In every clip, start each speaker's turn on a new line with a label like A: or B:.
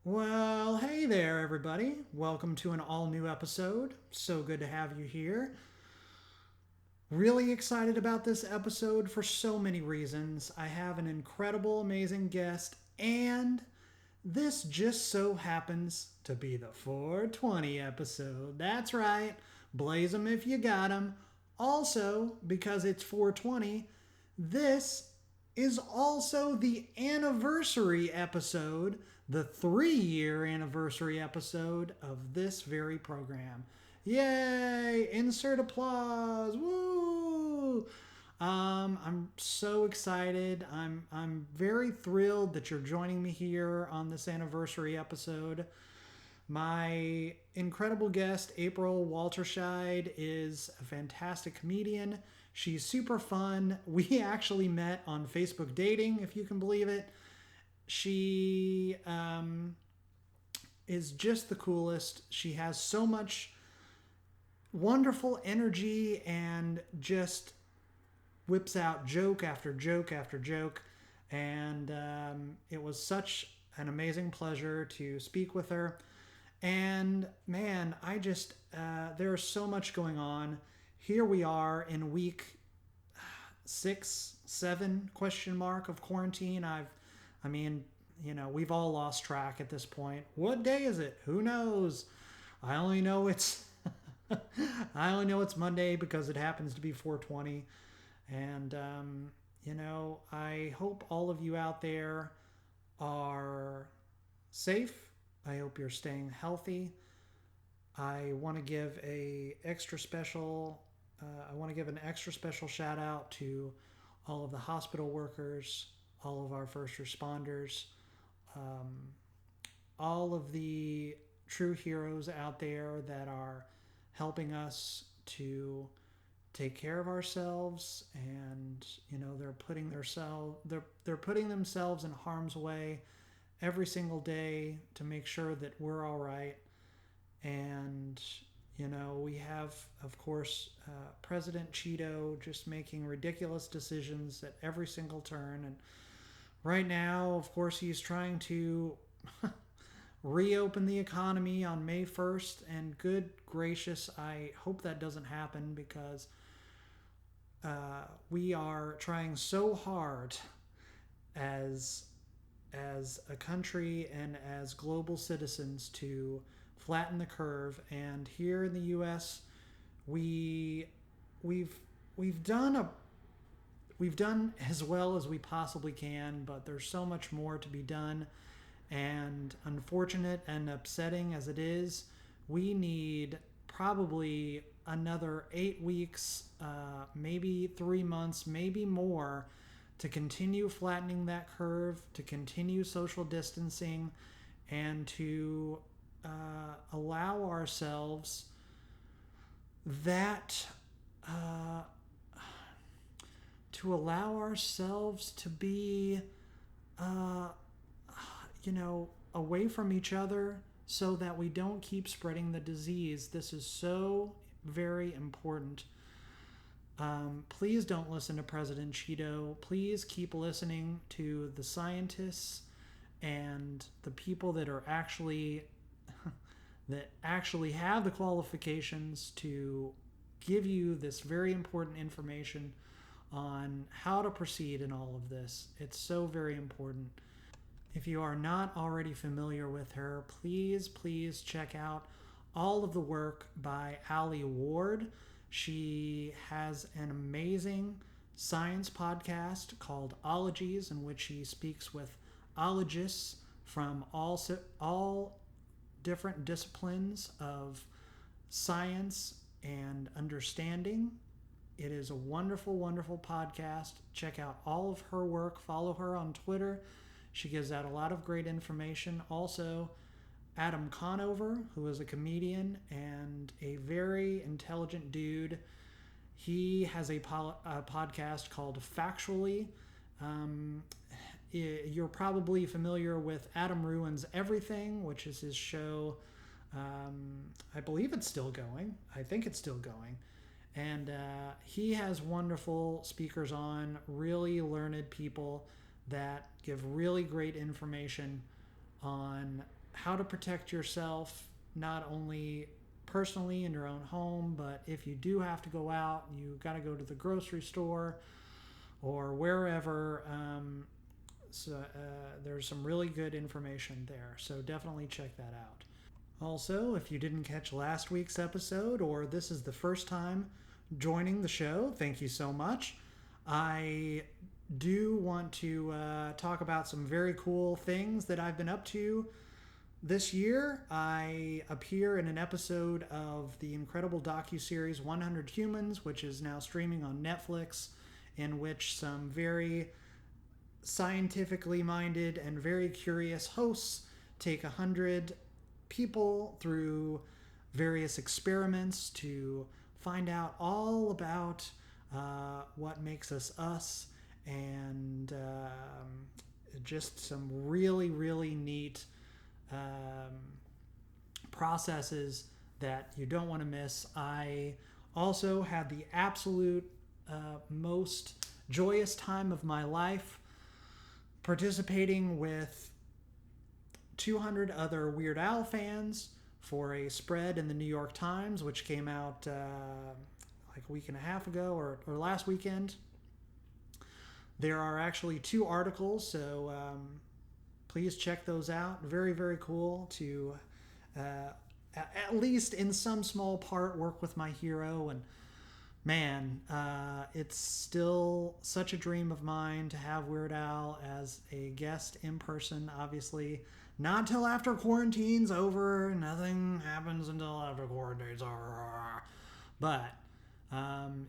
A: Well, hey there, everybody. Welcome to an all new episode. So good to have you here. Really excited about this episode for so many reasons. I have an incredible, amazing guest, and this just so happens to be the 420 episode. That's right. Blaze 'em if you got 'em. Also, because it's 420, this is also the anniversary episode, the 3-year anniversary episode of this very program. Yay! Insert applause. Woo! I'm so excited. I'm very thrilled that you're joining me here on this anniversary episode. My incredible guest, April Walterscheid, is a fantastic comedian. She's super fun. We actually met on Facebook dating, if you can believe it. She is just the coolest. She has so much wonderful energy and just whips out joke after joke after joke. And it was such an amazing pleasure to speak with her. And man, there's so much going on. Here we are in week 6, 7 question mark of quarantine. I mean, we've all lost track at this point. What day is it? Who knows? I only know it's I only know it's Monday because it happens to be 420. And I hope all of you out there are safe. I hope you're staying healthy. I want to give a extra special. I want to give an extra special shout out to all of the hospital workers, all of our first responders, um, all of the true heroes out there that are helping us to take care of ourselves, and they're putting themselves in harm's way every single day to make sure that we're all right. And we have, of course, President Cheeto just making ridiculous decisions at every single turn. And right now, of course, he's trying to reopen the economy on May 1st. And good gracious, I hope that doesn't happen, because we are trying so hard as a country and as global citizens to flatten the curve. And here in the U.S., we we've we've done a we've done as well as we possibly can, but there's so much more to be done. And unfortunate and upsetting as it is, we need probably another 8 weeks, maybe 3 months, maybe more, to continue flattening that curve, to continue social distancing, and to allow ourselves that to be away from each other, so that we don't keep spreading the disease. This is so very important. Please don't listen to President Cheeto. Please keep listening to the scientists and the people that are actually have the qualifications to give you this very important information on how to proceed in all of this. It's so very important. If you are not already familiar with her, please check out all of the work by Ali Ward. She has an amazing science podcast called Ologies, in which she speaks with ologists from all different disciplines of science and understanding. It is a wonderful, wonderful podcast. Check out all of her work. Follow her on Twitter. She gives out a lot of great information. Also, Adam Conover, who is a comedian and a very intelligent dude. He has a podcast called Factually. You're probably familiar with Adam Ruins Everything, which is his show. I believe it's still going. I think it's still going. And he has wonderful speakers on, really learned people that give really great information on how to protect yourself, not only personally in your own home, but if you do have to go out, you got to go to the grocery store or wherever. There's some really good information there, so definitely check that out. Also, if you didn't catch last week's episode, or this is the first time joining the show, thank you so much. I do want to talk about some very cool things that I've been up to this year. I appear in an episode of the incredible docuseries 100 Humans, which is now streaming on Netflix, in which some very scientifically minded and very curious hosts take 100 people through various experiments to find out all about what makes us us, and just some really, really neat processes that you don't want to miss. I also had the absolute most joyous time of my life participating with 200 other Weird Al fans for a spread in the New York Times, which came out like a week and a half ago, or last weekend. There are actually 2 articles, so please check those out. Very, very cool to at least in some small part work with my hero. And man, it's still such a dream of mine to have Weird Al as a guest in person. Obviously, not till after quarantine's over. Nothing happens until after quarantine's over. But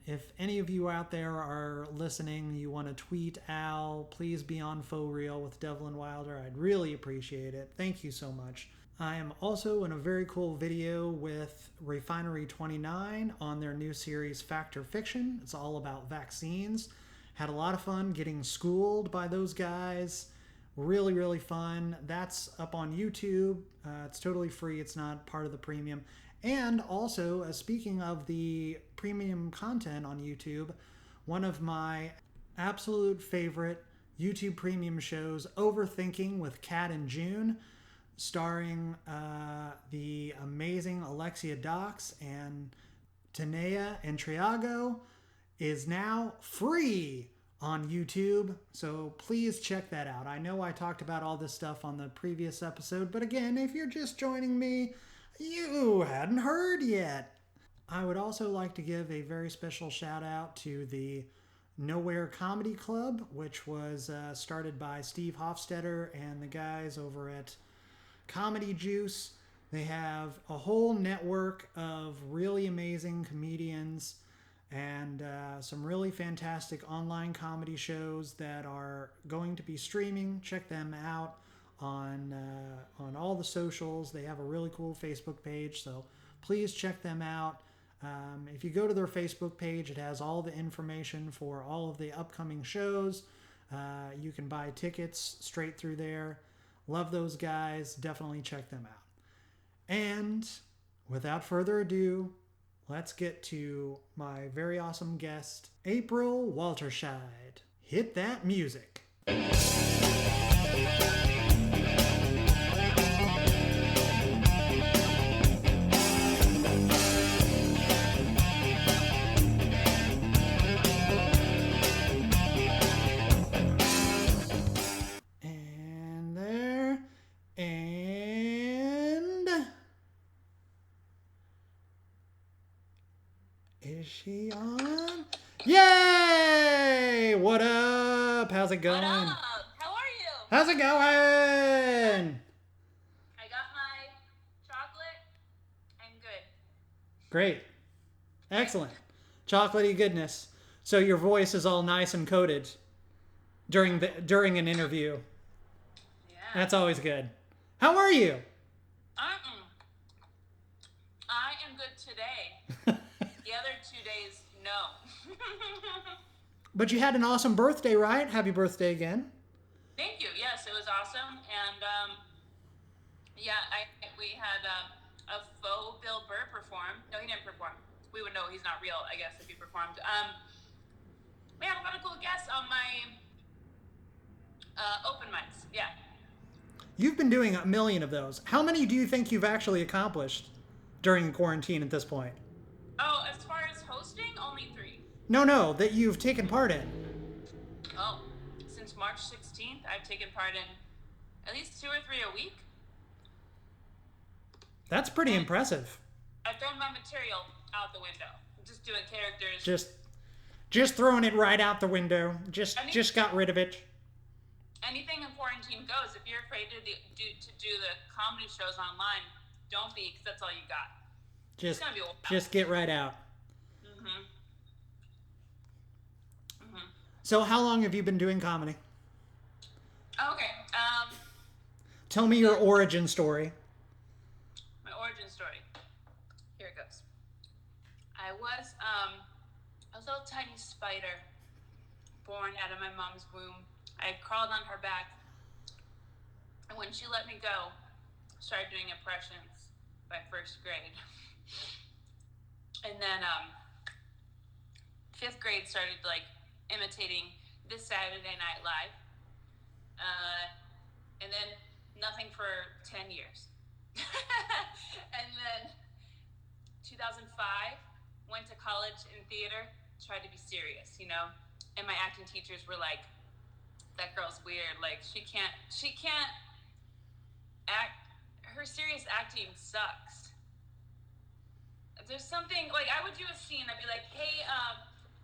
A: if any of you out there are listening, you want to tweet Al, please be on Faux Real with Devlin Wilder. I'd really appreciate it. Thank you so much. I am also in a very cool video with Refinery 29 on their new series Fact or Fiction. It's all about vaccines. Had a lot of fun getting schooled by those guys. Really, really fun. That's up on YouTube. It's totally free. It's not part of the premium. And also, speaking of the premium content on YouTube, one of my absolute favorite YouTube premium shows, Overthinking with Kat and June, starring the amazing Alexia Dox and Tanea and Triago, is now free on YouTube. So please check that out. I know I talked about all this stuff on the previous episode, but again, if you're just joining me, you hadn't heard yet. I would also like to give a very special shout out to the Nowhere Comedy Club, which was started by Steve Hofstetter and the guys over at Comedy Juice. They have a whole network of really amazing comedians and some really fantastic online comedy shows that are going to be streaming. Check them out on all the socials. They have a really cool Facebook page, so please check them out. If you go to their Facebook page, it has all the information for all of the upcoming shows. You can buy tickets straight through there. Love those guys. Definitely check them out. And without further ado, let's get to my very awesome guest, April Walterscheid. Hit that music. Is she on? Yay! What up? How's it going?
B: What up? How are you?
A: How's it going?
B: I got my chocolate. I'm good.
A: Great. Excellent. Chocolatey goodness. So your voice is all nice and coated during an interview.
B: Yeah.
A: That's always good. How are you?
B: I am good today. The other 2 days, no.
A: But you had an awesome birthday, right? Happy birthday again.
B: Thank you. Yes, it was awesome. And we had a faux Bill Burr perform. No, he didn't perform. We would know he's not real, I guess, if he performed. We had a lot of cool guests on my open mics. Yeah.
A: You've been doing a million of those. How many do you think you've actually accomplished during quarantine at this point?
B: Oh, as far as hosting, only 3.
A: No, that you've taken part in.
B: Oh, since March 16th, I've taken part in at least 2 or 3 a week.
A: That's pretty
B: And
A: impressive.
B: I've thrown my material out the window. I'm just doing characters.
A: Just throwing it right out the window. Just got rid of it.
B: Anything in quarantine goes. If you're afraid to do the comedy shows online, don't be, because that's all you got.
A: Just get right out.
B: Mm-hmm. Mm-hmm.
A: So how long have you been doing comedy?
B: Okay.
A: Tell me your origin story.
B: My origin story. Here it goes. I was a little tiny spider born out of my mom's womb. I crawled on her back, and when she let me go, I started doing impressions by 1st grade. And then 5th grade started like imitating This Saturday Night Live. And then nothing for 10 years. And then 2005, went to college in theater, tried to be serious, you know? And my acting teachers were like, that girl's weird. Like, she can't act. Her serious acting sucks. There's something, like, I would do a scene, I'd be like, hey,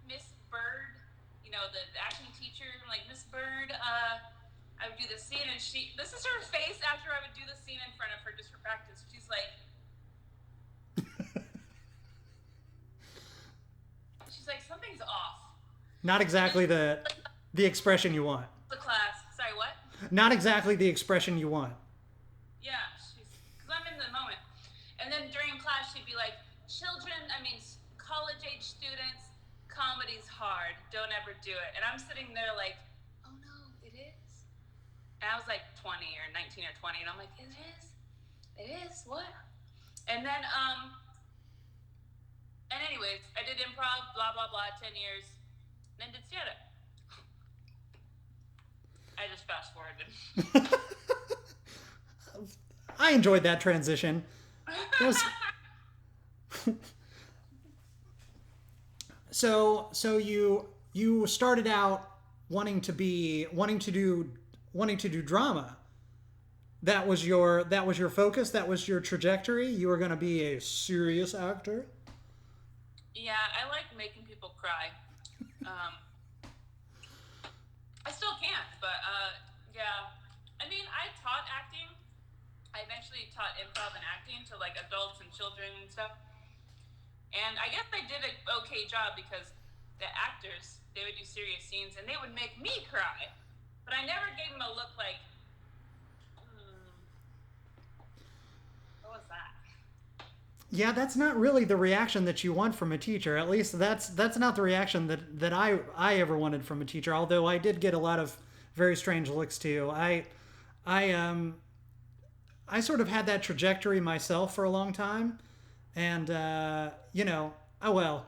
B: Miss Bird, you know, the acting teacher, like, Miss Bird, I would do the scene, and this is her face after I would do the scene in front of her just for practice. She's like, something's off.
A: Not exactly the expression you want.
B: The class. Sorry, what?
A: Not exactly the expression you want.
B: Yeah, because I'm in the moment. And then during class, she'd be like, college-age students, comedy's hard. Don't ever do it. And I'm sitting there like, oh no, it is. And I was like 20 or 19 or 20, and I'm like, it is? It is? What? And then, and anyways, I did improv, blah, blah, blah, 10 years, then did stand-up. I just fast-forwarded.
A: I enjoyed that transition. So you started out wanting to do drama. That was your focus. That was your trajectory. You were going to be a serious actor.
B: Yeah, I like making people cry. I still can't, but yeah. I mean, I taught acting. I eventually taught improv and acting to like adults and children and stuff. And I guess I did an okay job because the actors, they would do serious scenes and they would make me cry. But I never gave them a look like, what was that?
A: Yeah, that's not really the reaction that you want from a teacher. At least that's not the reaction that I ever wanted from a teacher. Although I did get a lot of very strange looks too. I sort of had that trajectory myself for a long time, and you know, I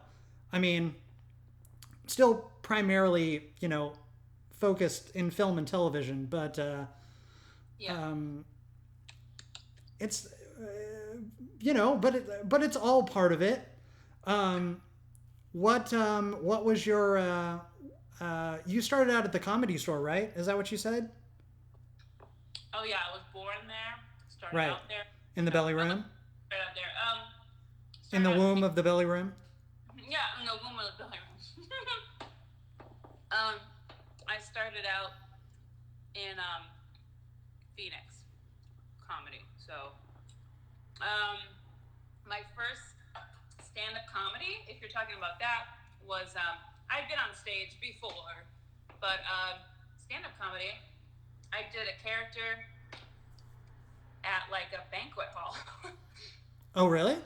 A: mean, still primarily, you know, focused in film and television, but
B: yeah.
A: It's you know, but it's all part of it. What was your you started out at the Comedy Store, right? Is that what you said?
B: Oh yeah, I was born there. Started
A: Right.
B: out there.
A: In the belly room?
B: Right out there.
A: In the womb of the belly room?
B: Yeah, in the womb of the belly room. I started out in Phoenix comedy. So my first stand-up comedy, if you're talking about that, was I'd been on stage before, but stand-up comedy, I did a character at like a banquet hall.
A: Oh, really?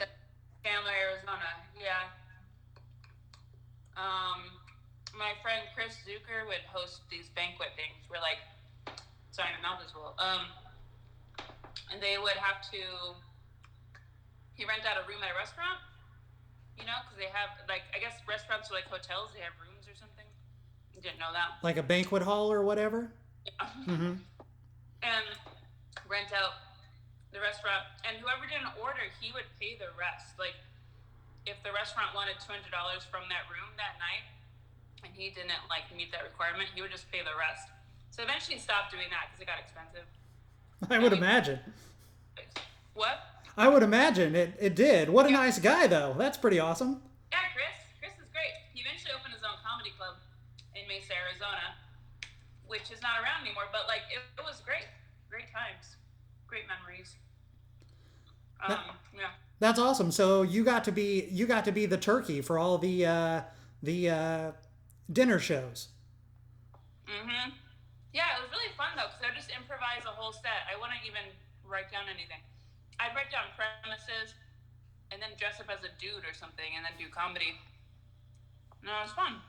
B: Chandler, Arizona. Yeah. My friend Chris Zucker would host these banquet things where like, sorry, my mouth is full. And they would have to, he rent out a room at a restaurant, you know, because they have like, I guess restaurants are like hotels, they have rooms or something. You didn't know that.
A: Like a banquet hall or whatever?
B: Yeah.
A: Mm-hmm.
B: And rent out the restaurant, and whoever didn't order, he would pay the rest. Like, if the restaurant wanted $200 from that room that night, and he didn't like meet that requirement, he would just pay the rest. So eventually he stopped doing that because it got expensive.
A: I would imagine.
B: What?
A: I would imagine it did. What a nice guy, though. That's pretty awesome.
B: Yeah, Chris is great. He eventually opened his own comedy club in Mesa, Arizona, which is not around anymore, but like it was great times, great memories. Yeah,
A: that's awesome. So you got to be the turkey for all the dinner shows.
B: Yeah, it was really fun though, because I would just improvise a whole set. I wouldn't even write down anything. I'd write down premises and then dress up as a dude or something and then do comedy. No, it was fun.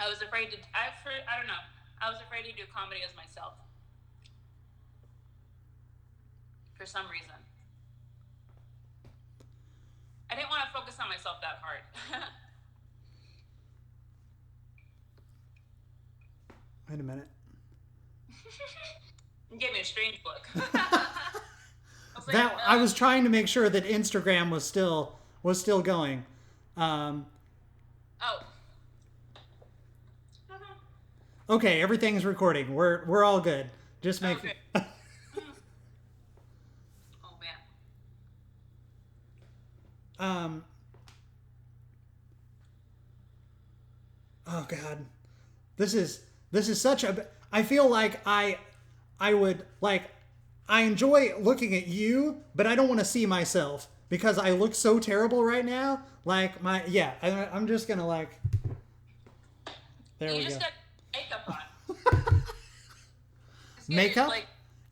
B: I was afraid to do comedy as myself. For some reason. I didn't want to focus on myself that hard.
A: Wait a minute.
B: You gave me a strange look.
A: I was trying to make sure that Instagram was still going. Okay, everything's recording. We're all good. Just make.
B: Okay. Oh man.
A: Oh God, this is such a. I feel like I would like. I enjoy looking at you, but I don't want to see myself because I look so terrible right now. Like I'm just gonna like. There we go.
B: You just got makeup on.
A: Makeup?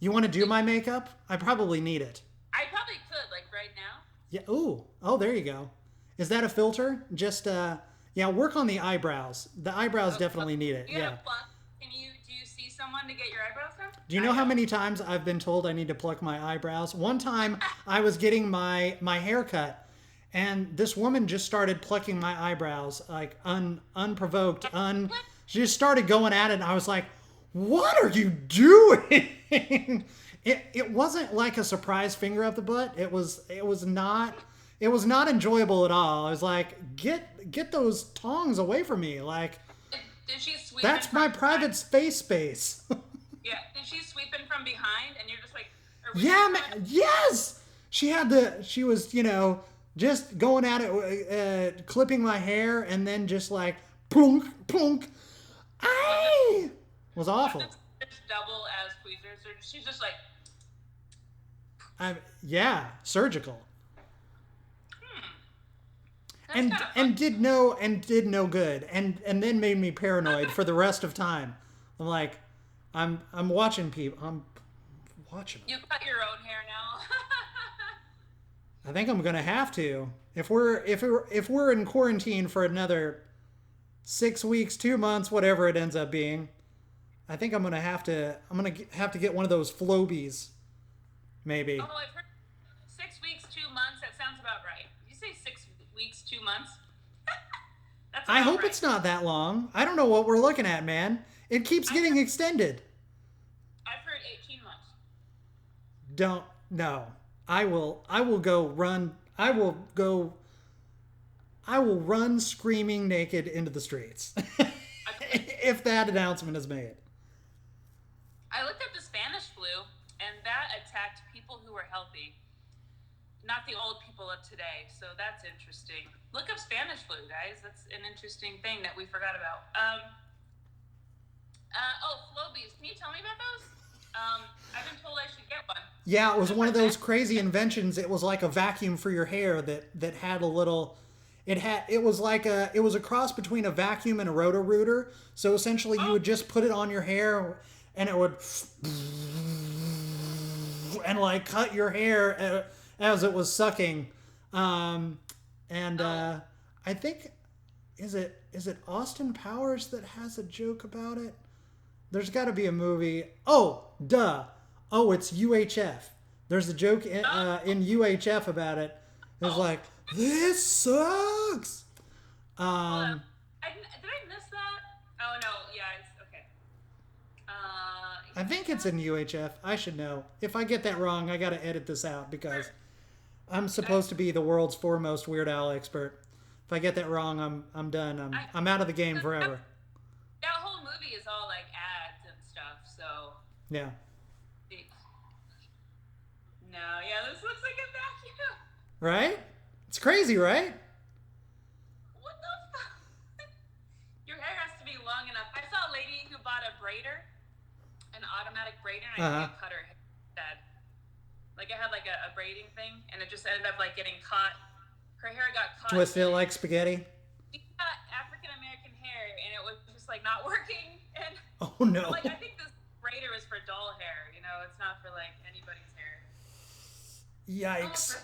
A: You want to do my makeup? I probably need it.
B: I probably could, like right now.
A: Yeah. Ooh. Oh, there you go. Is that a filter? Just work on the eyebrows. The eyebrows definitely need it. Yeah.
B: Do you see someone to get your eyebrows done?
A: Do you know how many times I've been told I need to pluck my eyebrows? One time I was getting my hair cut, and this woman just started plucking my eyebrows like unprovoked. She just started going at it, and I was like, "What are you doing?" It wasn't like a surprise finger up the butt. It was not enjoyable at all. I was like, get those tongs away from me. Like,
B: did she sweep?
A: That's my private space.
B: Yeah. Did she sweep in from behind, and you're just like,
A: yeah, man. Yes. She was, just going at it, clipping my hair, and then just like plunk, plunk. It was awful.
B: It's double as tweezers, or she's just like.
A: Surgical. And did no good, and then made me paranoid for the rest of time. I'm like, I'm watching people. I'm watching them.
B: You cut your own hair now.
A: I think I'm gonna have to. If we're in quarantine for another 6 weeks, 2 months, whatever it ends up being, I think I'm gonna have to get one of those Flobies, maybe.
B: Oh, I've heard 6 weeks, 2 months. That sounds about right. Did you say 6 weeks, 2 months? That's
A: I hope it's not that long. I don't know what we're looking at, man. It keeps getting extended.
B: I've heard 18 months.
A: No. I will run screaming naked into the streets if that announcement is made.
B: I looked up the Spanish flu, and that attacked people who were healthy, not the old people of today. So that's interesting. Look up Spanish flu, guys. That's an interesting thing that we forgot about. Flobies. Can you tell me about those? I've been told I should get one.
A: Yeah, it was one of those crazy inventions. It was like a vacuum for your hair that had a little. It was a cross between a vacuum and a roto-rooter. So essentially, you would just put it on your hair, and it would and like cut your hair as it was sucking. I think is it Austin Powers that has a joke about it? There's got to be a movie. Oh, duh. Oh, it's UHF. There's a joke in UHF about it. It's like, this sucks.
B: Did I miss that? Oh no, yeah, it's okay.
A: I think it's in UHF. I should know. If I get that wrong, I got to edit this out because I'm supposed to be the world's foremost Weird Al expert. If I get that wrong, I'm done. I'm out of the game forever.
B: That whole movie is all like ads and stuff. So
A: yeah.
B: No, yeah, this looks like a vacuum.
A: Right? It's crazy, right?
B: What the fuck? Your hair has to be long enough. I saw a lady who bought a braider, an automatic braider, and I cut her hair instead. Like, I had like a braiding thing, and it just ended up like getting caught. Her hair got caught.
A: Twisted like spaghetti?
B: She got African-American hair, and it was just like not working. And
A: oh no.
B: Like, I think this braider is for doll hair, you know? It's not for like anybody's hair.
A: Yikes.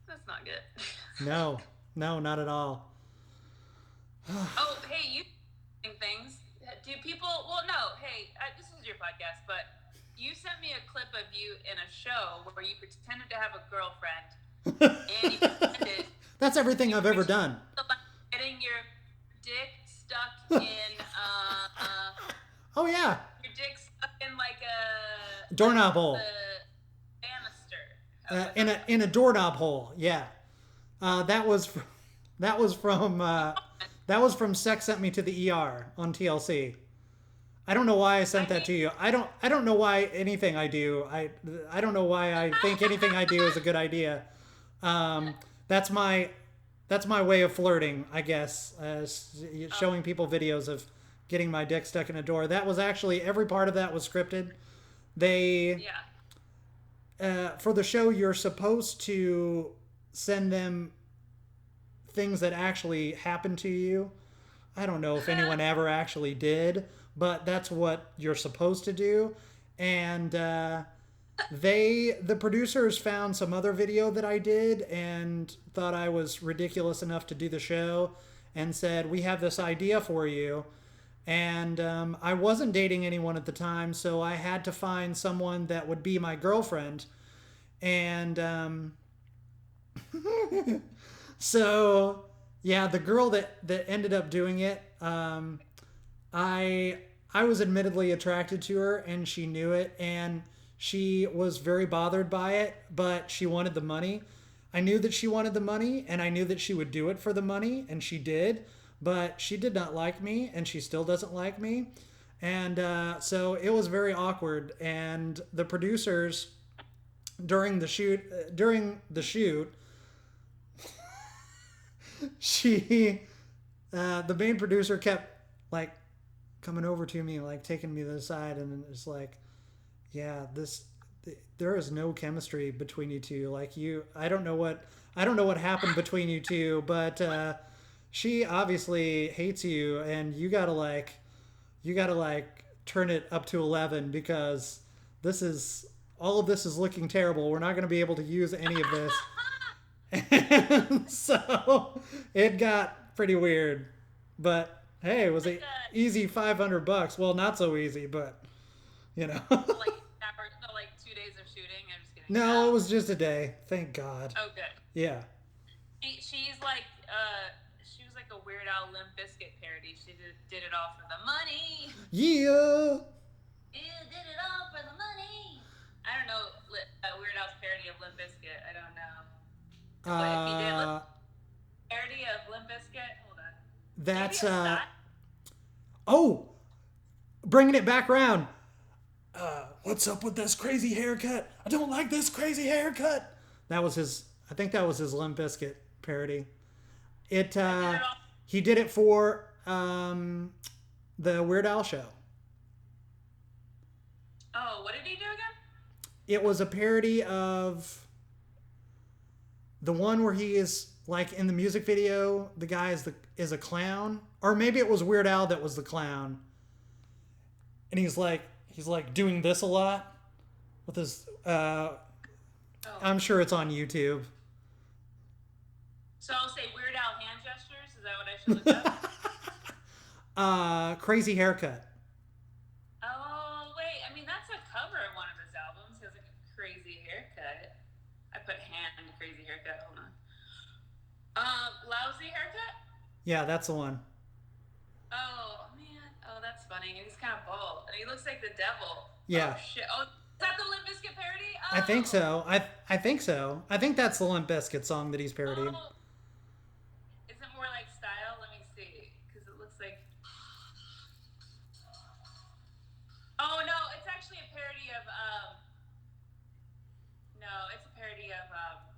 B: That's not good.
A: No, not at all.
B: Oh, hey, you things. Do people, well, no, hey, this is your podcast, but you sent me a clip of you in a show where you pretended to have a girlfriend. And you pretended.
A: That's everything I've ever done.
B: Getting your dick stuck in,
A: oh, yeah.
B: Your dick stuck in like a
A: doorknob hole.
B: Banister.
A: In a doorknob hole, yeah. That was from Sex Sent Me to the ER on TLC. I don't know why I sent that to you. I don't know why anything I do. I don't know why I think anything I do is a good idea. That's my way of flirting, I guess. Showing people videos of getting my dick stuck in a door. That was actually, every part of that was scripted. For the show, you're supposed to send them things that actually happened to you. I don't know if anyone ever actually did, but that's what you're supposed to do. And the producers found some other video that I did and thought I was ridiculous enough to do the show and said, we have this idea for you. And I wasn't dating anyone at the time, so I had to find someone that would be my girlfriend. And so, yeah, the girl that ended up doing it, I was admittedly attracted to her, and she knew it, and she was very bothered by it, but she wanted the money. I knew that she wanted the money, and I knew that she would do it for the money, and she did. But she did not like me, and she still doesn't like me. And so it was very awkward. And the producers, during the shoot, the main producer kept like coming over to me, like taking me to the side, and it's like, yeah, there is no chemistry between you two. Like I don't know what happened between you two, but she obviously hates you, and you gotta turn it up to 11 because all of this is looking terrible. We're not gonna be able to use any of this. And so it got pretty weird, but hey, it was an easy $500. Well, not so easy, but you know.
B: like 2 days of shooting. I'm just kidding.
A: No, it was just a day. Thank God.
B: Oh, good.
A: Yeah.
B: She's like, she was like a Weird Al Limp Bizkit parody. She did it all for the money.
A: Yeah.
B: You did it all for the money. I don't know Weird Al's parody of Limp Bizkit. I don't know. But if he did parody of Limp Bizkit, hold on.
A: That's oh, bringing it back around. What's up with this crazy haircut? I don't like this crazy haircut. That was his. I think that was his Limp Bizkit parody. He did it for the Weird Al show.
B: Oh, what did he do again?
A: It was a parody of the one where he is like in the music video. The guy is a clown, or maybe it was Weird Al that was the clown, and he's like doing this a lot with his. I'm sure it's on YouTube.
B: So I'll say Weird Al hand gestures. Is that what I should look up?
A: Crazy haircut.
B: Oh wait, I mean that's a cover of one of his albums. He has a crazy haircut. I put hand crazy haircut. Hold on. Lousy haircut.
A: Yeah, that's the one.
B: Oh man. Oh, that's looks like the devil.
A: Yeah.
B: Oh shit. Oh, is that the Limp Bizkit parody?
A: I think
B: Oh.
A: so. I think so. I think that's the Limp Bizkit song that he's parodying.
B: Oh. Is it more like style? Let me see. Because it looks like. Oh no, it's actually a parody of No, it's a parody of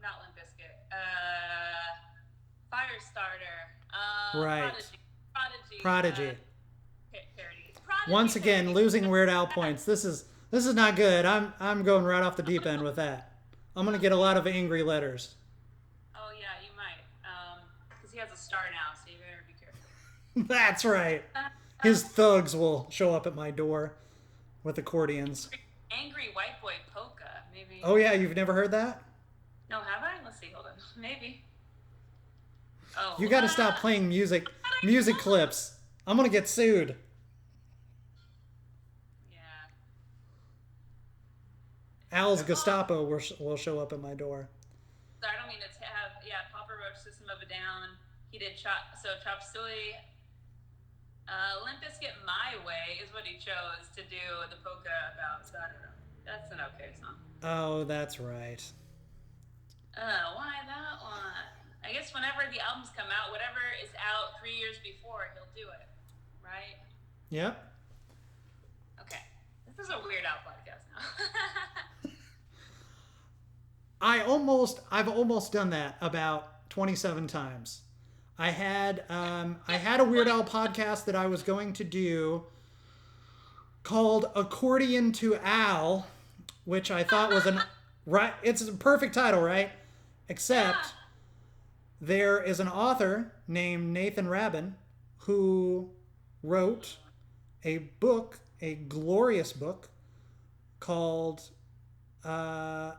B: not Limp Bizkit. Firestarter.
A: Right.
B: Prodigy.
A: Prodigy.
B: Parody. It's Prodigy
A: Once again,
B: parody.
A: losing Weird Al points. This is not good. I'm going right off the deep end with that. I'm gonna get a lot of angry letters.
B: Oh yeah, you might. Because he has a star now, so you better be careful.
A: That's right. His thugs will show up at my door with accordions.
B: Angry white boy polka, maybe.
A: Oh yeah, you've never heard that?
B: No, have I? Let's see. Hold on. Maybe. Oh.
A: You got to stop playing music clips. I'm gonna get sued.
B: Yeah.
A: Al's Gestapo will show up at my door.
B: Sorry, I don't mean to have. Yeah, Papa Roach, System of a Down. He did Chop Suey. Limp Bizkit My Way is what he chose to do the polka about, so I don't know. That's an okay song.
A: Oh, that's right.
B: Why that one? I guess whenever the albums come out, whatever is out 3 years before, he'll do it. Right?
A: Yep.
B: Okay. This is a Weird Al podcast now.
A: I've almost done that about 27 times. I had a Weird Al podcast that I was going to do called Accordion to Al, which I thought was it's a perfect title, right? Except there is an author named Nathan Rabin who wrote a book, a glorious book called The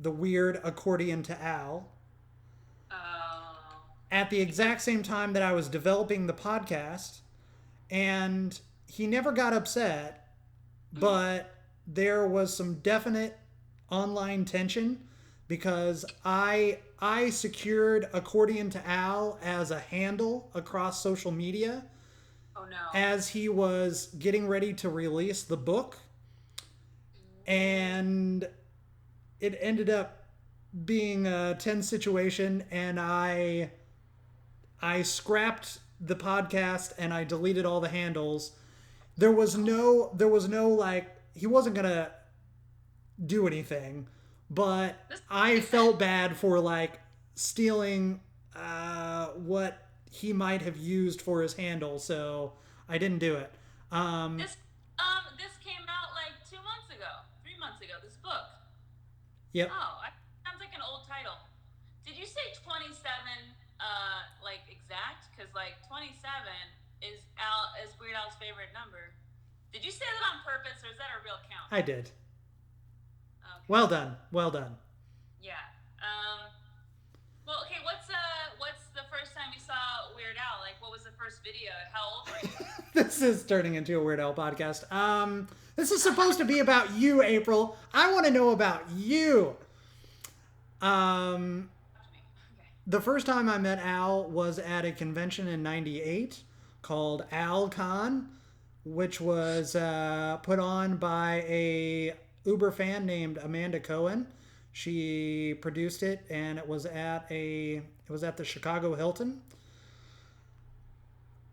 A: Weird Accordion to Al. At the exact same time that I was developing the podcast, and he never got upset, but there was some definite online tension because I secured Accordion to Al as a handle across social media.
B: Oh no.
A: As he was getting ready to release the book, and it ended up being a tense situation, and I scrapped the podcast and I deleted all the handles. There was no like, he wasn't gonna do anything, but I felt bad for like stealing what he might have used for his handle, so I didn't do it.
B: This came out like 2 months ago, 3 months ago. This book.
A: Yep.
B: Oh, sounds like an old title. Did you say 27? Like exact? Because like 27 is Weird Al's favorite number. Did you say that on purpose, or is that a real count?
A: I did.
B: Okay.
A: Well done. Well done.
B: Yeah. Well, okay. What's the first time you saw Weird Al? Like, what was the first video? How old were you?
A: This is turning into a Weird Al podcast. This is supposed to be about you, April. I want to know about you. The first time I met Al was at a convention in '98 called AlCon, which was put on by a Uber fan named Amanda Cohen. She produced it, and it was at the Chicago Hilton.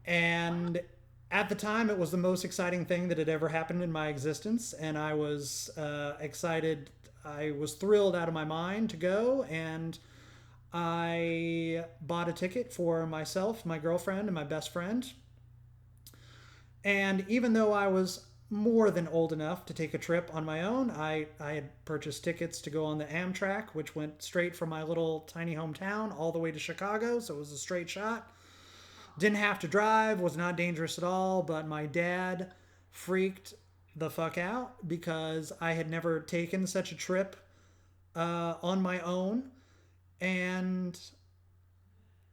A: And at the time, it was the most exciting thing that had ever happened in my existence, and I was excited. I was thrilled out of my mind to go, and I bought a ticket for myself, my girlfriend, and my best friend. And even though I was more than old enough to take a trip on my own, I had purchased tickets to go on the Amtrak, which went straight from my little tiny hometown all the way to Chicago, so it was a straight shot. Didn't have to drive, was not dangerous at all, but my dad freaked the fuck out because I had never taken such a trip on my own. And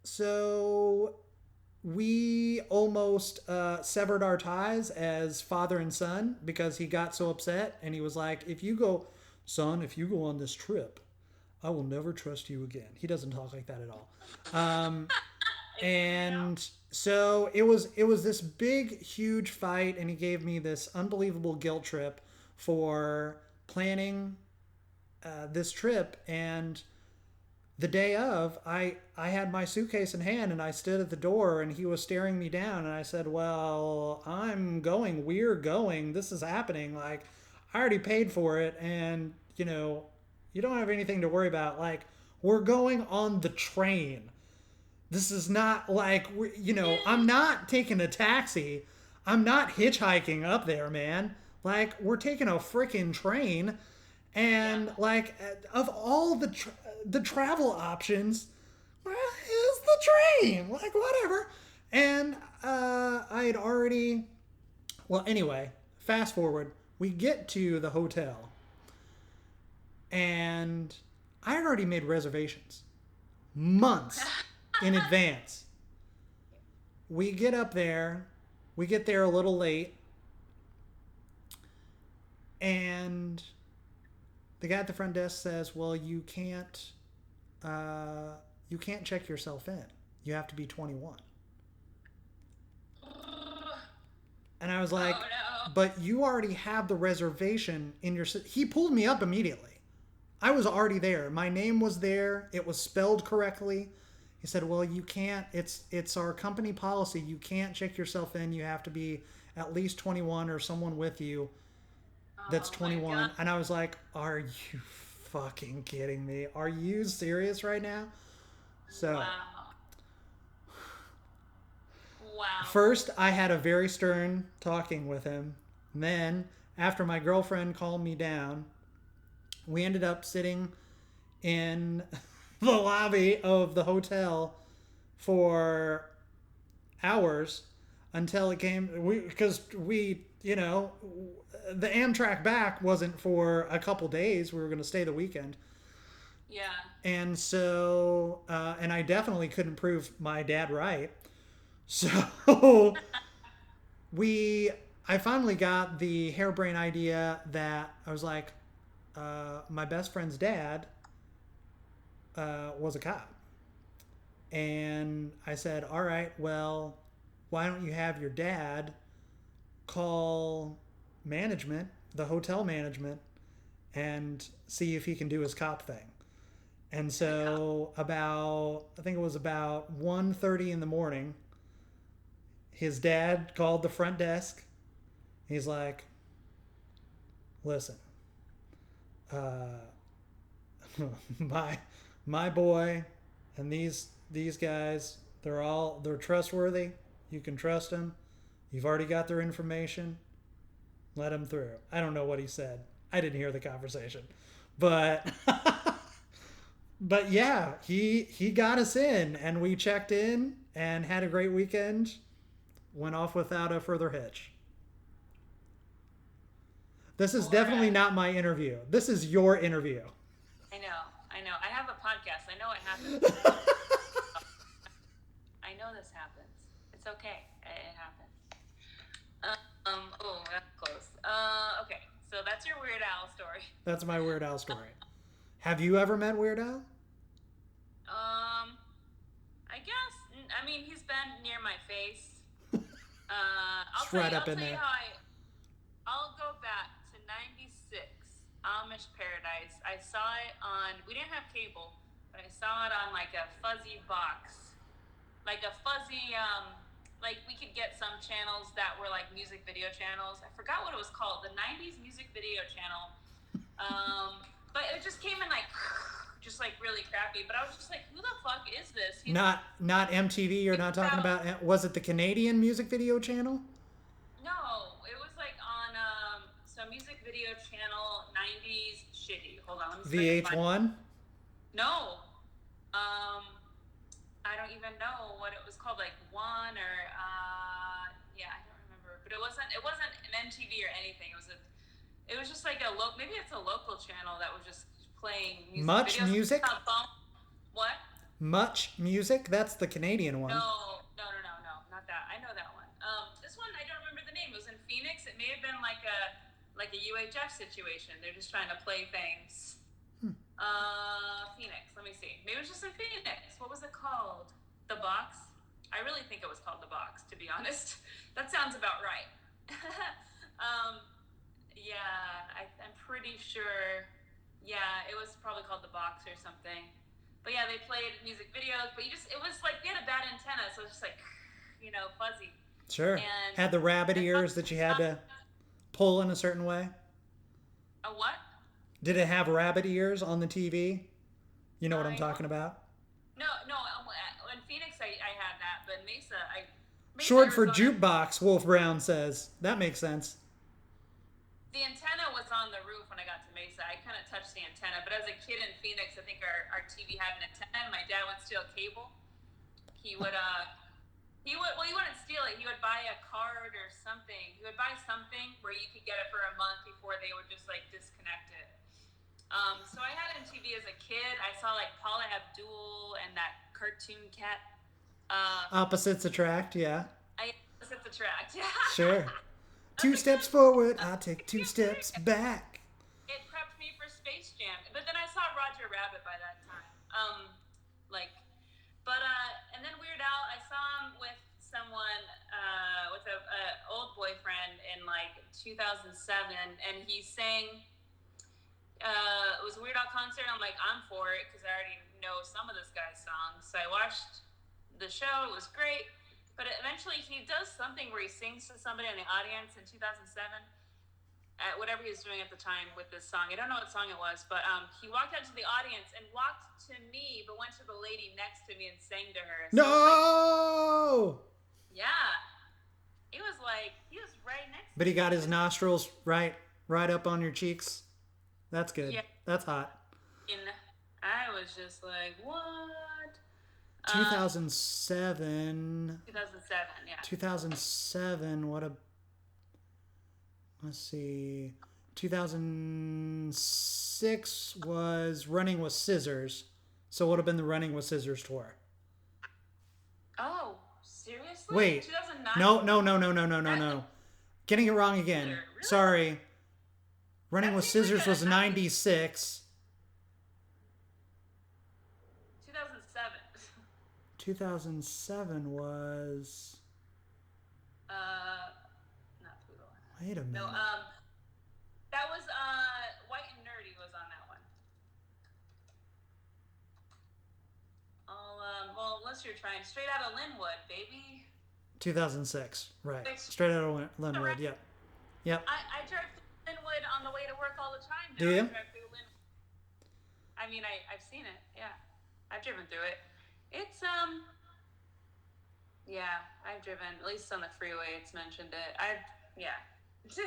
A: so we almost severed our ties as father and son because he got so upset, and he was like, if you go on this trip, I will never trust you again. He doesn't talk like that at all. And So it was this big huge fight, and he gave me this unbelievable guilt trip for planning this trip. And the day of, I had my suitcase in hand, and I stood at the door, and he was staring me down, and I said, well, I'm going, we're going, this is happening, like, I already paid for it, and you don't have anything to worry about, like, we're going on the train. This is not like, I'm not taking a taxi. I'm not hitchhiking up there, man. Like, we're taking a freaking train. And,
B: Yeah.
A: like, of all the travel options, well, is the train. Like, whatever. And I had already, well, anyway, fast forward. We get to the hotel. And I had already made reservations months in advance. We get up there, we get there a little late, and the guy at the front desk says, "Well, you can't check yourself in. You have to be 21." And I was like,
B: Oh no.
A: "But you already have the reservation in your." He pulled me up immediately. I was already there. My name was there. It was spelled correctly. He said, "Well, you can't. It's our company policy. You can't check yourself in. You have to be at least 21 or someone with you that's
B: Oh my
A: 21."
B: god.
A: And I was like, "Are you fucking kidding me? Are you serious right now?" So,
B: Wow. Wow.
A: first I had a very stern talking with him. And then, after my girlfriend calmed me down, we ended up sitting in the lobby of the hotel for hours until it came, because the Amtrak back wasn't for a couple days. We were going to stay the weekend.
B: Yeah.
A: And so, and I definitely couldn't prove my dad right. So we, I finally got the harebrained idea that I was like, my best friend's dad was a cop. And I said, all right, well, why don't you have your dad call management, the hotel management, and see if he can do his cop thing. And so I think it was about 1:30 in the morning, his dad called the front desk. He's like, listen, uh, my my boy and these guys, they're trustworthy. You can trust them. You've already got their information. Let them through. I don't know what he said. I didn't hear the conversation, but but yeah, he got us in, and we checked in and had a great weekend. Went off without a further hitch. This is
B: All
A: definitely
B: right.
A: not my interview. This is your interview.
B: I know. I know. I have a podcast. I know it happens. I know this happens. It's okay. It happens. Oh, that's close. Okay. So that's your Weird Al story.
A: That's my Weird Al story. Have you ever met Weird Al?
B: Um, I guess. I mean, he's been near my face.
A: It's right up
B: I'll
A: in
B: tell you
A: there.
B: how I'll go back to '96 Amish Paradise. I saw it on. We didn't have cable, but I saw it on like a fuzzy box, like a fuzzy. Like we could get some channels that were like music video channels. I forgot what it was called. The '90s music video channel. But it just came in like, just like really crappy. But I was just like, who the fuck is this?
A: Not MTV. You're not talking about. Was it the Canadian music video channel?
B: No, it was like on some music video channel '90s shitty. Hold on, let me see if I can find.
A: VH1.
B: No, um, I don't even know what it was called. Like One or yeah, I don't remember. But it wasn't an MTV or anything. It was just like maybe it's a local channel that was just playing music
A: Much
B: videos.
A: music.
B: What?
A: Much music. That's the Canadian one.
B: No, not that. I know that one. This one I don't remember the name. It was in Phoenix. It may have been like a UHF situation. They're just trying to play things. Phoenix. Let me see. Maybe it was just in Phoenix. What was it called? The Box. I really think it was called The Box, to be honest. That sounds about right. Yeah, I'm pretty sure. Yeah, it was probably called The Box or something. But yeah, they played music videos, but it was like, we had a bad antenna, so it was just like, fuzzy.
A: Sure.
B: And
A: Had the rabbit ears that you had to pull in a certain way?
B: a what?
A: Did it have rabbit ears on the TV? You know what I'm
B: I
A: talking about?
B: No, no. In Phoenix, I had that, but Mesa,
A: Short for
B: Arizona,
A: jukebox, Wolf Brown says. That makes sense.
B: the antenna was on the roof when I got to Mesa. I kind of touched the antenna, but as a kid in Phoenix, I think our TV had an antenna. And my dad would steal cable. He would well, he wouldn't steal it. He would buy a card or something. He would buy something where you could get it for a month before they would just like disconnect it. So I had MTV as a kid. I saw like Paula Abdul and that cartoon cat.
A: Opposites attract, yeah.
B: Opposites attract. Yeah.
A: Sure. 2 steps forward, I take 2 steps back.
B: It prepped me for Space Jam, but then I saw Roger Rabbit by that time. And then Weird Al, I saw him with someone, with a old boyfriend in like 2007, and he sang. It was a Weird Al concert. I'm like, I'm for it because I already know some of this guy's songs. So I watched the show. It was great. But eventually he does something where he sings to somebody in the audience in 2007 at whatever he was doing at the time with this song. I don't know what song it was, but he walked out to the audience and walked to me, but went to the lady next to me and sang to her. So
A: No!
B: Yeah. He was right next to me.
A: But he got his nostrils right up on your cheeks. That's good. Yeah. That's hot.
B: And I was just like, what?
A: 2007.
B: 2007, yeah.
A: 2007, let's see. 2006 was Running with Scissors. So it would have been the Running with Scissors tour.
B: Oh, seriously?
A: Wait.
B: 2009?
A: No. Getting it wrong again.
B: Really?
A: Sorry. Running with Scissors was 96. 2007 was...
B: Not Poodle.
A: Wait a minute.
B: No, that was, White and Nerdy was on that one. Well, unless you're trying Straight Out of Linwood, baby.
A: 2006, right. Straight Out of Linwood, yep. Yep.
B: I drive through Linwood on the way to work all the time now.
A: Do you?
B: I drive through Linwood. I mean, I've seen it, yeah. I've driven through it. It's, yeah, I've driven, at least on the freeway, it's mentioned it. Yeah. Because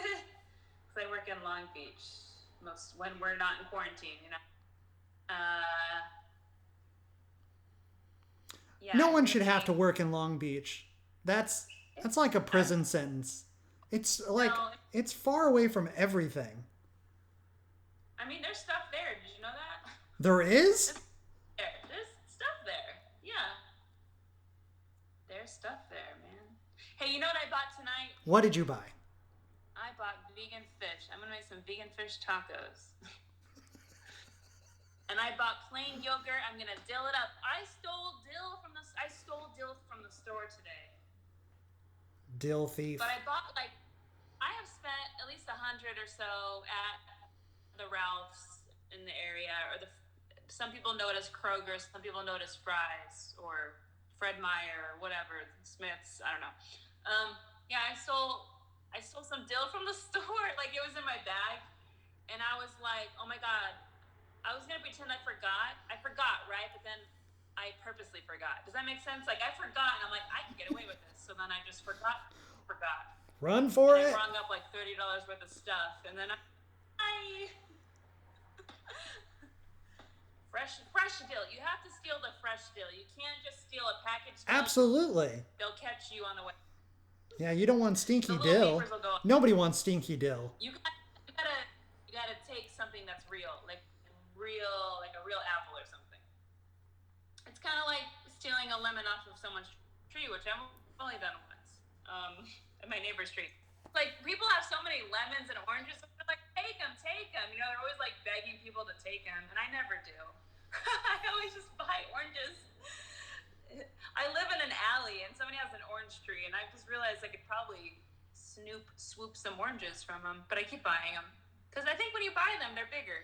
B: I work in Long Beach, when we're not in quarantine, Yeah.
A: No one should have to work in Long Beach. That's like a prison sentence. It's like, it's far away from everything.
B: I mean, there's stuff there. Did you know that?
A: There is?
B: There's stuff there. Yeah. There's stuff there, man. Hey, you know what I bought tonight?
A: What did you buy?
B: I bought vegan fish. I'm going to make some vegan fish tacos. And I bought plain yogurt. I'm going to dill it up. I stole dill from the store today.
A: Dill thief.
B: But I have spent at least $100 or so at the Ralph's in the area, or some people know it as Kroger, some people know it as Fry's, or Fred Meyer, or whatever, Smith's, I don't know. Yeah, I stole some dill from the store, like it was in my bag, and I was like, oh my God, I was gonna pretend I forgot, right? But then I purposely forgot. Does that make sense? Like I forgot, and I'm like, I can get away with this, so then I just forgot.
A: Run for it.
B: I rung up like $30 worth of stuff, and then fresh dill. You have to steal the fresh dill. You can't just steal a packaged dill.
A: Absolutely.
B: They'll catch you on the way.
A: Yeah, you don't want stinky dill. Nobody wants stinky dill.
B: You gotta take something that's real, like a real apple or something. It's kind of like stealing a lemon off of someone's tree, which I've only done once. At my neighbor's tree. Like, people have so many lemons and oranges, so they're like, take them. They're always like begging people to take them, and I never do. I always just buy oranges. I live in an alley and somebody has an orange tree, and I just realized I could probably swoop some oranges from them, but I keep buying them because I think when you buy them, they're bigger.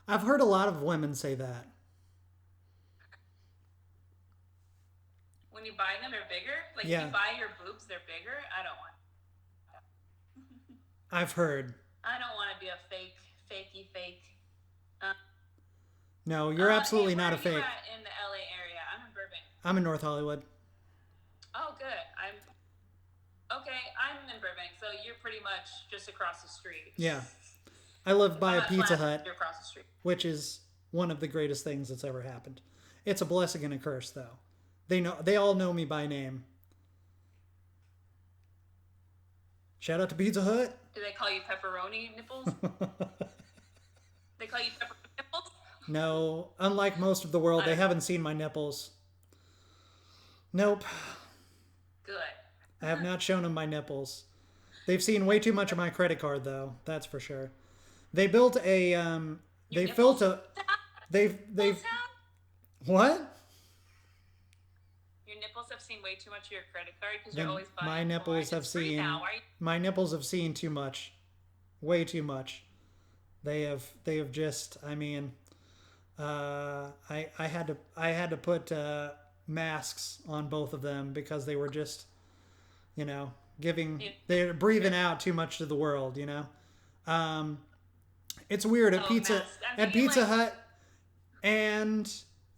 A: I've heard a lot of women say that.
B: When you buy them, they're bigger. Like if
A: Yeah,
B: you buy your boobs, they're bigger. I don't want.
A: I've heard.
B: I don't want to be a fakey fake. Uh,
A: No, you're
B: hey,
A: absolutely
B: where
A: not a
B: are you
A: fake.
B: at in the LA area? I'm in Burbank.
A: I'm in North Hollywood.
B: Oh, good. I'm in Burbank, so you're pretty much just across the street.
A: Yeah. I live
B: If
A: by
B: I'm
A: a
B: at
A: Pizza
B: Plaza,
A: Hut,
B: you're across the street.
A: which is one of the greatest things that's ever happened. It's a blessing and a curse, though. They all know me by name. Shout out to Pizza Hut.
B: Do they call you pepperoni nipples? They call you pepperoni nipples?
A: No, unlike most of the world, they haven't seen my nipples. Nope.
B: Good.
A: I have not shown them my nipples. They've seen way too much of my credit card, though. That's for sure. They built a they built a they've what?
B: Your nipples have seen way too much of your credit card because you're always buying.
A: My nipples have seen my nipples have seen too much. Way too much. They have just, I mean, I had to put masks on both of them because they were just, they're breathing out too much to the world, It's weird at Pizza Hut and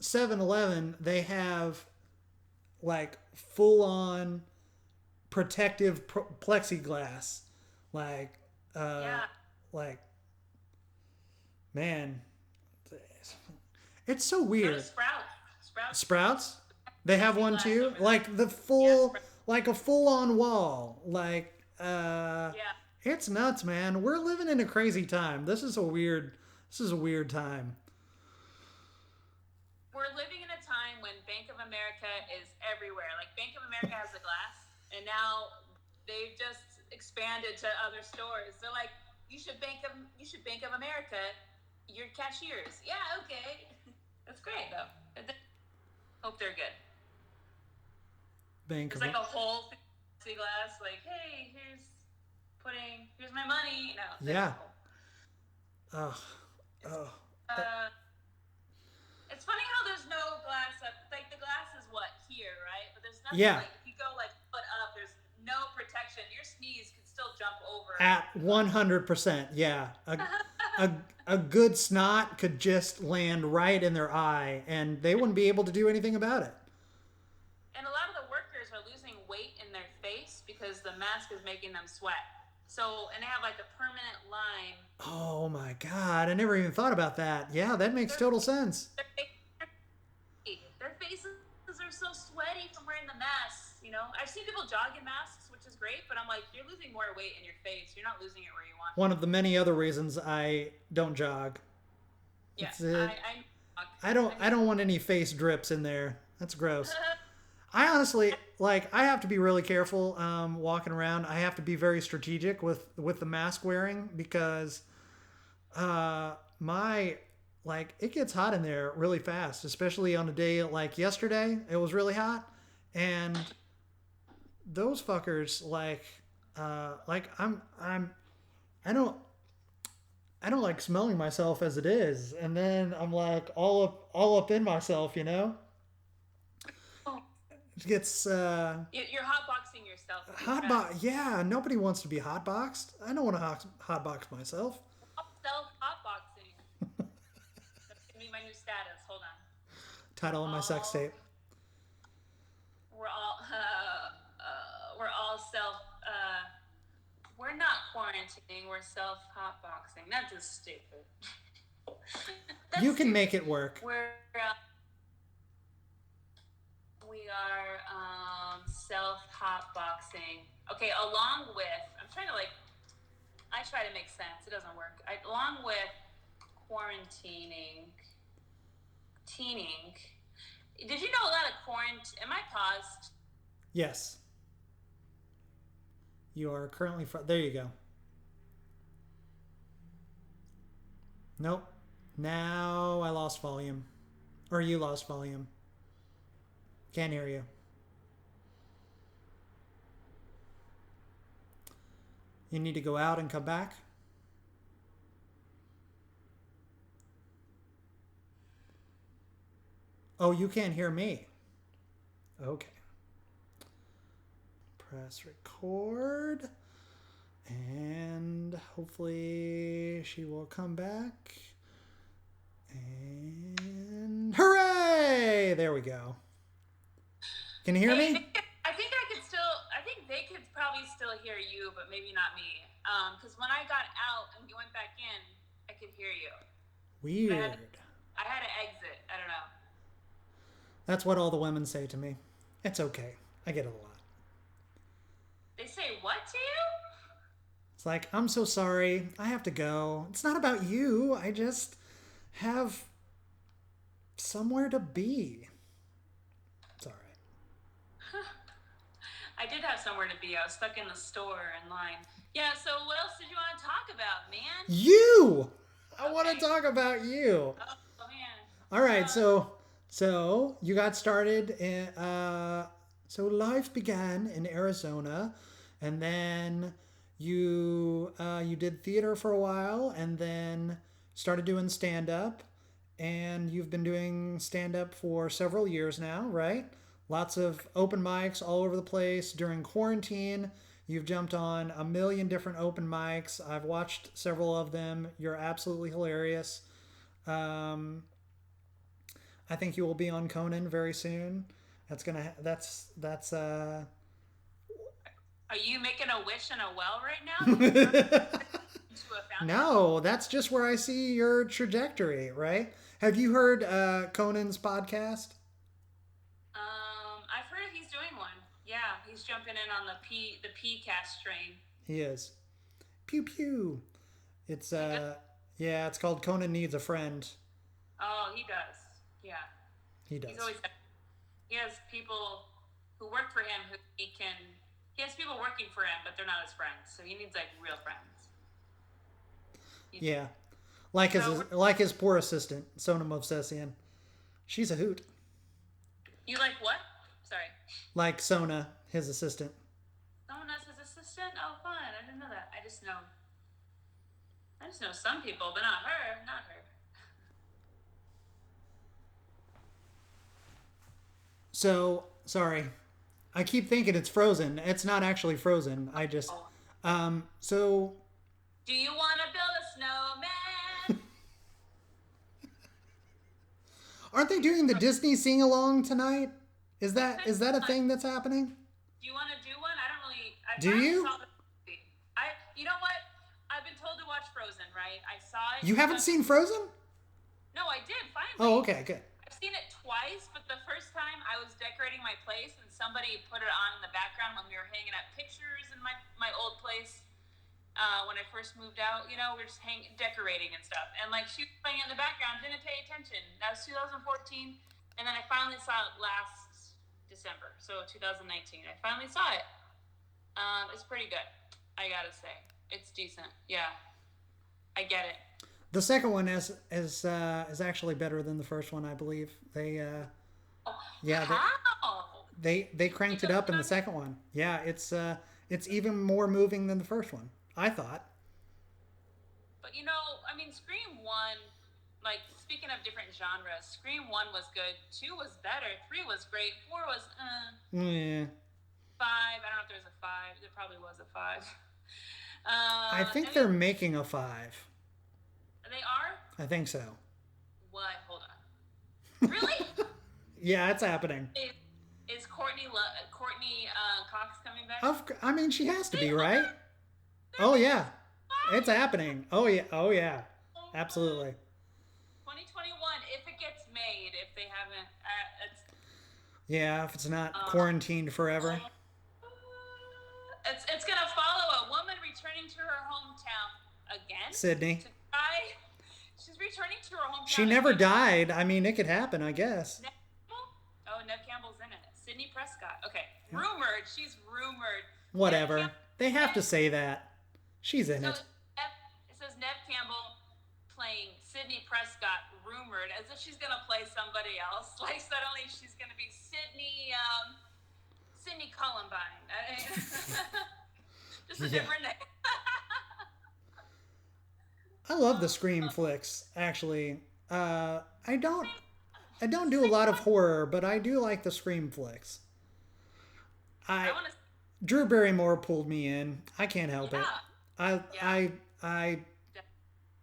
A: 7-Eleven, they have like full on protective plexiglass, like man, it's so weird. Sprouts? They have one too? Like the full, like a full on wall. Like, it's nuts, man. We're living in a crazy time. This is a weird time.
B: We're living in a time when Bank of America is everywhere. Like Bank of America has the glass, and now they've just expanded to other stores. They're like, you should Bank of America your cashiers. Yeah, okay. That's great though. Hope they're good. It's like a whole glass, like, hey, here's my money. No.
A: Yeah.
B: It's funny how there's no glass up. Like the glass is what here, right? But there's nothing.
A: Yeah.
B: Like if you go like foot up, there's no protection. Your sneeze could still jump over.
A: At 100%, yeah. A good snot could just land right in their eye, and they wouldn't be able to do anything about it.
B: And a lot of the workers are losing weight in their face because the mask is making them sweat. So, and they have like a permanent line.
A: Oh my God, I never even thought about that. Yeah, that makes total sense.
B: Their faces are so sweaty from wearing the masks, I've seen people jog in masks, which is great, but I'm like, you're losing more weight in your face. You're not losing it where you want.
A: One of the many other reasons I don't jog.
B: Yeah,
A: I don't want any face drips in there. That's gross. I honestly, I have to be really careful walking around. I have to be very strategic with the mask wearing because it gets hot in there really fast, especially on a day like yesterday. It was really hot, and those fuckers I don't like smelling myself as it is, and then I'm like all up in myself, It gets
B: you're hotboxing yourself.
A: Yeah, nobody wants to be hotboxed. I don't want to hotbox myself.
B: Self-hotboxing. That's gonna be my new status. Hold on.
A: Title of my sex tape.
B: We're all self. We're not quarantining. We're self-hotboxing. That's just stupid.
A: You can make it work.
B: We are self-hotboxing. Okay, along with, I'm trying to I try to make sense. It doesn't work. Along with quarantining. Did you know a lot of quarantine? Am I paused?
A: Yes. You are currently there you go. Nope. Now I lost volume. Or you lost volume. Can't hear you. You need to go out and come back. Oh, you can't hear me. Okay. Press record. And hopefully she will come back. And hooray! There we go. Can you hear me?
B: I think they could probably still hear you, but maybe not me. Because when I got out and you went back in, I could hear you.
A: Weird.
B: I had to exit. I don't know.
A: That's what all the women say to me. It's okay. I get it a lot.
B: They say what to you?
A: It's like, I'm so sorry. I have to go. It's not about you. I just have somewhere to be. It's all right.
B: I did have somewhere to be. I was stuck in the store in line. Yeah, so what else did you want to talk about, man?
A: You! I want to talk about you.
B: Oh, man.
A: All right, so you got started in, so life began in Arizona, and then you did theater for a while, and then started doing stand-up, and you've been doing stand-up for several years now, right? Lots of open mics all over the place. During quarantine, you've jumped on a million different open mics. I've watched several of them. You're absolutely hilarious. I think you will be on Conan very soon. That's
B: Are you making a wish in a well right now?
A: No, that's just where I see your trajectory, right? Have you heard Conan's podcast?
B: I've heard he's doing one. Yeah, he's jumping in on the P-cast train.
A: He is. Pew pew. It's it's called Conan Needs a Friend.
B: Oh, he does. Yeah.
A: He does.
B: He has people who work for him he has people working for him, but they're not his friends. So he needs like real friends.
A: Yeah. Like his poor assistant, Sonam Movsesian. She's a hoot.
B: You like what? Sorry.
A: Like Sona, his assistant.
B: Someone else his assistant? Oh, fun. I didn't know that. I just know some people, but not her. Not her.
A: So, sorry. I keep thinking it's Frozen. It's not actually Frozen. I just... so...
B: Do you want to build a snowman?
A: Aren't they doing the Disney sing-along tonight? Is that a thing that's happening?
B: Do you want to do one? I don't really...
A: Do you?
B: You know what? I've been told to watch Frozen, right? I saw it.
A: You haven't seen Frozen?
B: No, I did, finally.
A: Oh, okay, good.
B: I've seen it twice, but the first time I was decorating my place and somebody put it on in the background when we were hanging up pictures in my old place when I first moved out. You know, we were just decorating and stuff. And like she was playing in the background, didn't pay attention. That was 2014. And then I finally saw it last December, so 2019. I finally saw it. It's pretty good, I gotta say. It's decent. Yeah, I get it.
A: The second one is actually better than the first one, I believe. They they cranked it up in the second one. Yeah, it's even more moving than the first one, I thought.
B: But you know, I mean, Scream 1, like speaking of different genres, Scream 1 was good, 2 was better, 3 was great, 4 was
A: Yeah.
B: 5, I don't know if there's a 5. There probably was a 5.
A: I think they're making a 5.
B: They are?
A: I think so.
B: What? Hold on. Really?
A: Yeah, it's happening.
B: Is Courtney Cox coming back?
A: I mean, she has to be, right? Oh yeah, it's happening. Oh yeah, absolutely.
B: 2021, if it gets made, if they haven't,
A: yeah, if it's not quarantined forever.
B: It's gonna follow a woman returning to her hometown again.
A: Sydney.
B: She's returning to her hometown.
A: She never died. I mean, it could happen, I guess.
B: Neve Campbell's in it. Sydney Prescott. Okay. Yeah. Rumored. She's rumored.
A: Whatever. They have to say that. She's in it.
B: It says Neve Campbell playing Sydney Prescott rumored as if she's gonna play somebody else. Like suddenly she's gonna be Sydney Columbine. Just a different name.
A: I love the Scream flicks, actually. I don't do a lot of horror, but I do like the Scream flicks. Drew Barrymore pulled me in. I can't help it. I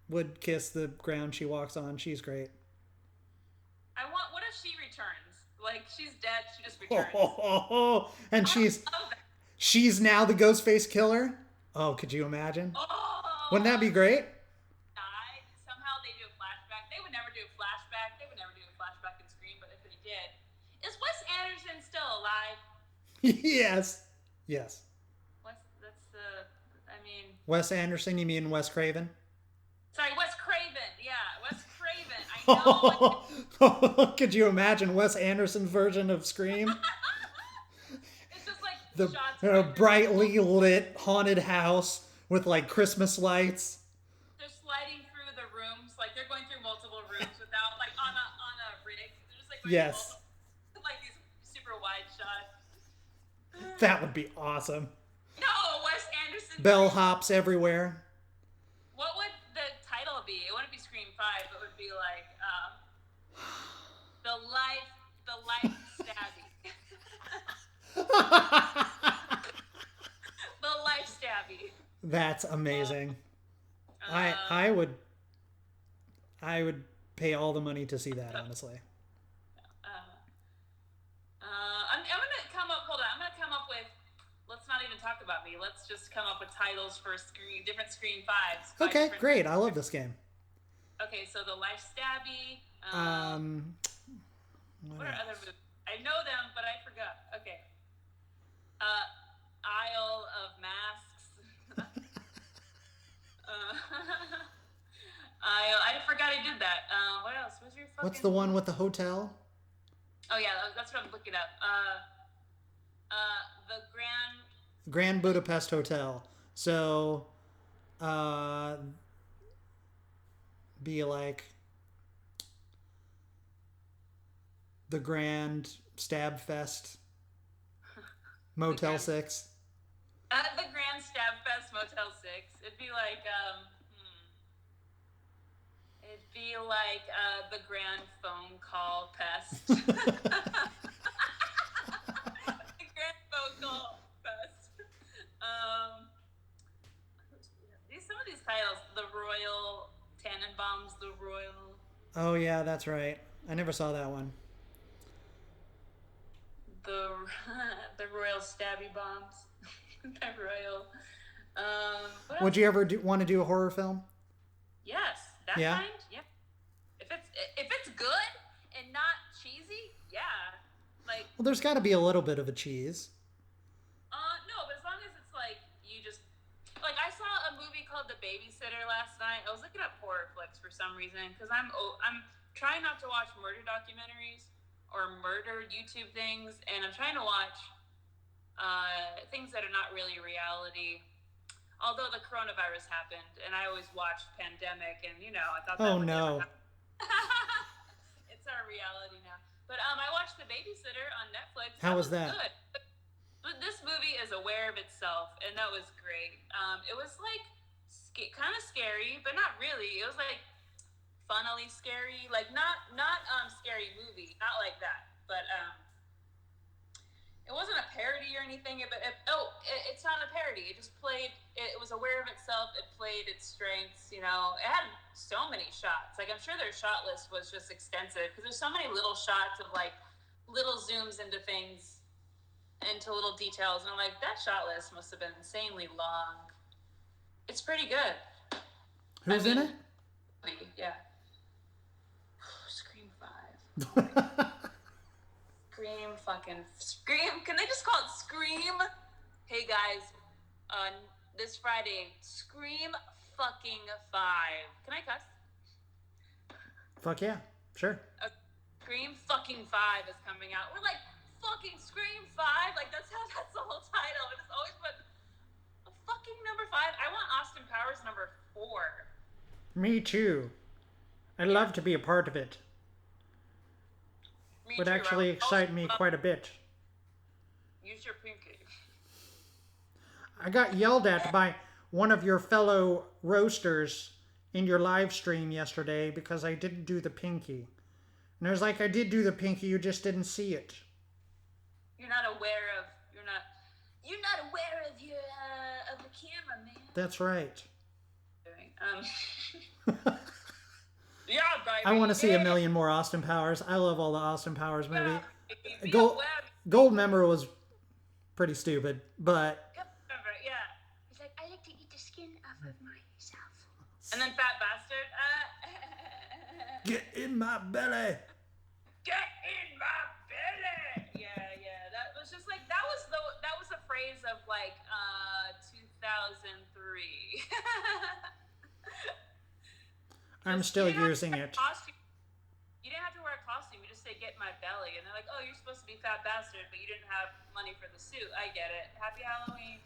A: would kiss the ground she walks on. She's great.
B: What if she returns? Like she's dead, she just returns.
A: And she's now the Ghostface killer. Oh, could you imagine? Wouldn't that be great?
B: Somehow they do a flashback. They would never do a flashback. They would never do a flashback in Scream, but if they did, is Wes Anderson still alive?
A: Yes. Wes Anderson, you mean Wes Craven?
B: Sorry, Wes Craven. Yeah, Wes Craven. I know.
A: Could you imagine Wes Anderson's version of Scream?
B: It's just like
A: the brightly lit haunted house with like Christmas lights.
B: They're sliding through the rooms, like they're going through multiple rooms without like on a rig. They're just like going through like these super wide shots.
A: That would be awesome.
B: No, Wes Anderson.
A: Bellhops everywhere.
B: What would the title be? It wouldn't be Scream 5. It would be like the life stabby. The life stabby.
A: That's amazing. I would pay all the money to see that, honestly.
B: I'm gonna come up. Hold on. I'm gonna come up with. Let's not even talk about me. Let's just come up with titles for different Scream 5s.
A: Okay, great. I love this game.
B: Okay, so the life stabby. What are other movies? I know them, but I forgot. Okay. Isle of Masks. I forgot I did that. What else?
A: What's the one with the hotel?
B: Oh yeah, that's what I'm looking up. The
A: Grand Budapest Hotel. So, be like the Grand Stab Fest Motel 6.
B: The Grand Stab Fest Motel 6. It'd be like the Grand Phone Call Pest. The Grand Phone Call Pest. Some of these titles, the Royal Tannenbaums, the Royal.
A: Oh yeah, that's right. I never saw that one.
B: The Royal Stabby Bombs. The Royal.
A: Would you ever want to do a horror film?
B: Yes, that kind. Yeah. If it's good and not cheesy, yeah. Like.
A: Well, there's got to be a little bit of a cheese.
B: No, but as long as it's like you just like I saw a movie called The Babysitter last night. I was looking up horror flicks for some reason because I'm trying not to watch murder documentaries or murder YouTube things, and I'm trying to watch things that are not really reality. Although the coronavirus happened, and I always watched Pandemic, and I thought that would never happen. It's our reality now. But I watched The Babysitter on Netflix.
A: How was that?
B: Good. But this movie is aware of itself, and that was great. It was like kind of scary, but not really. It was like funnily scary, like not scary movie, not like that. But it wasn't a parody or anything. It's not a parody. It just played. It was aware of itself. It played its strengths. It had so many shots. Like I'm sure their shot list was just extensive because there's so many little shots of like little zooms into things, into little details, and I'm like, that shot list must have been insanely long. It's pretty good.
A: Who's in it?
B: Yeah. Scream 5. Scream. Can they just call it Scream? Hey guys, this Friday, Scream fucking 5. Can I cuss?
A: Fuck yeah, sure.
B: Scream fucking 5 is coming out. We're like, fucking Scream 5? Like that's the whole title. It is always put a fucking number 5. I want Austin Powers number 4.
A: Me too. I'd love to be a part of it.
B: Me
A: Would
B: too.
A: actually
B: I
A: excite me quite a bit.
B: use your pinky.
A: I got yelled at by one of your fellow roasters in your live stream yesterday because I didn't do the pinky. And I was like, I did do the pinky, you just didn't see it.
B: You're not aware of your of the camera, man.
A: That's right.
B: Yeah, baby.
A: I want to see a million more Austin Powers. I love all the Austin Powers movies.
B: Yeah,
A: Gold Member was pretty stupid, but
B: yeah. He's like, I like to eat the skin off of myself. And then Fat Bastard.
A: Get in my belly.
B: Get in my belly. Yeah. That was just like that was a phrase of like 2003.
A: I'm still using it.
B: You didn't have to wear a costume. You just say "get in my belly," and they're like, "Oh, you're supposed to be Fat Bastard, but you didn't have money for the suit." I get it. Happy Halloween.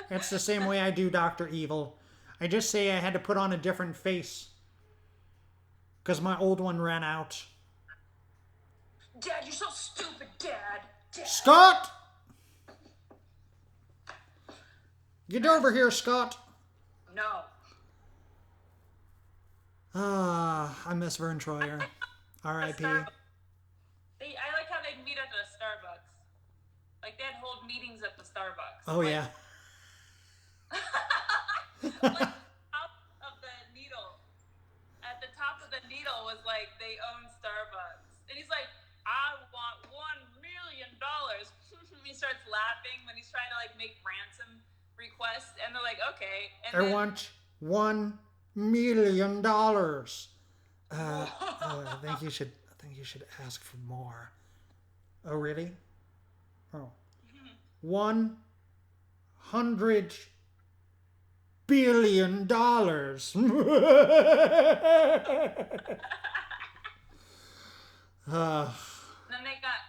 A: It's the same way I do Dr. Evil. I just say I had to put on a different face because my old one ran out.
B: Dad, you're so stupid, Dad.
A: Scott! Get over here, Scott.
B: No.
A: Ah, I miss Vern Troyer. R.I.P.
B: I like how they'd meet at the Starbucks. Like they'd hold meetings at the Starbucks.
A: Oh, yeah.
B: Like top of the needle. At the top of the needle was like they own Starbucks. And he's like, I want $1 million. He starts laughing when he's trying to like make ransom requests, and they're like, okay. And
A: I want $1 million. I think you should ask for more. Oh, really? Oh. $100 billion.
B: Then they got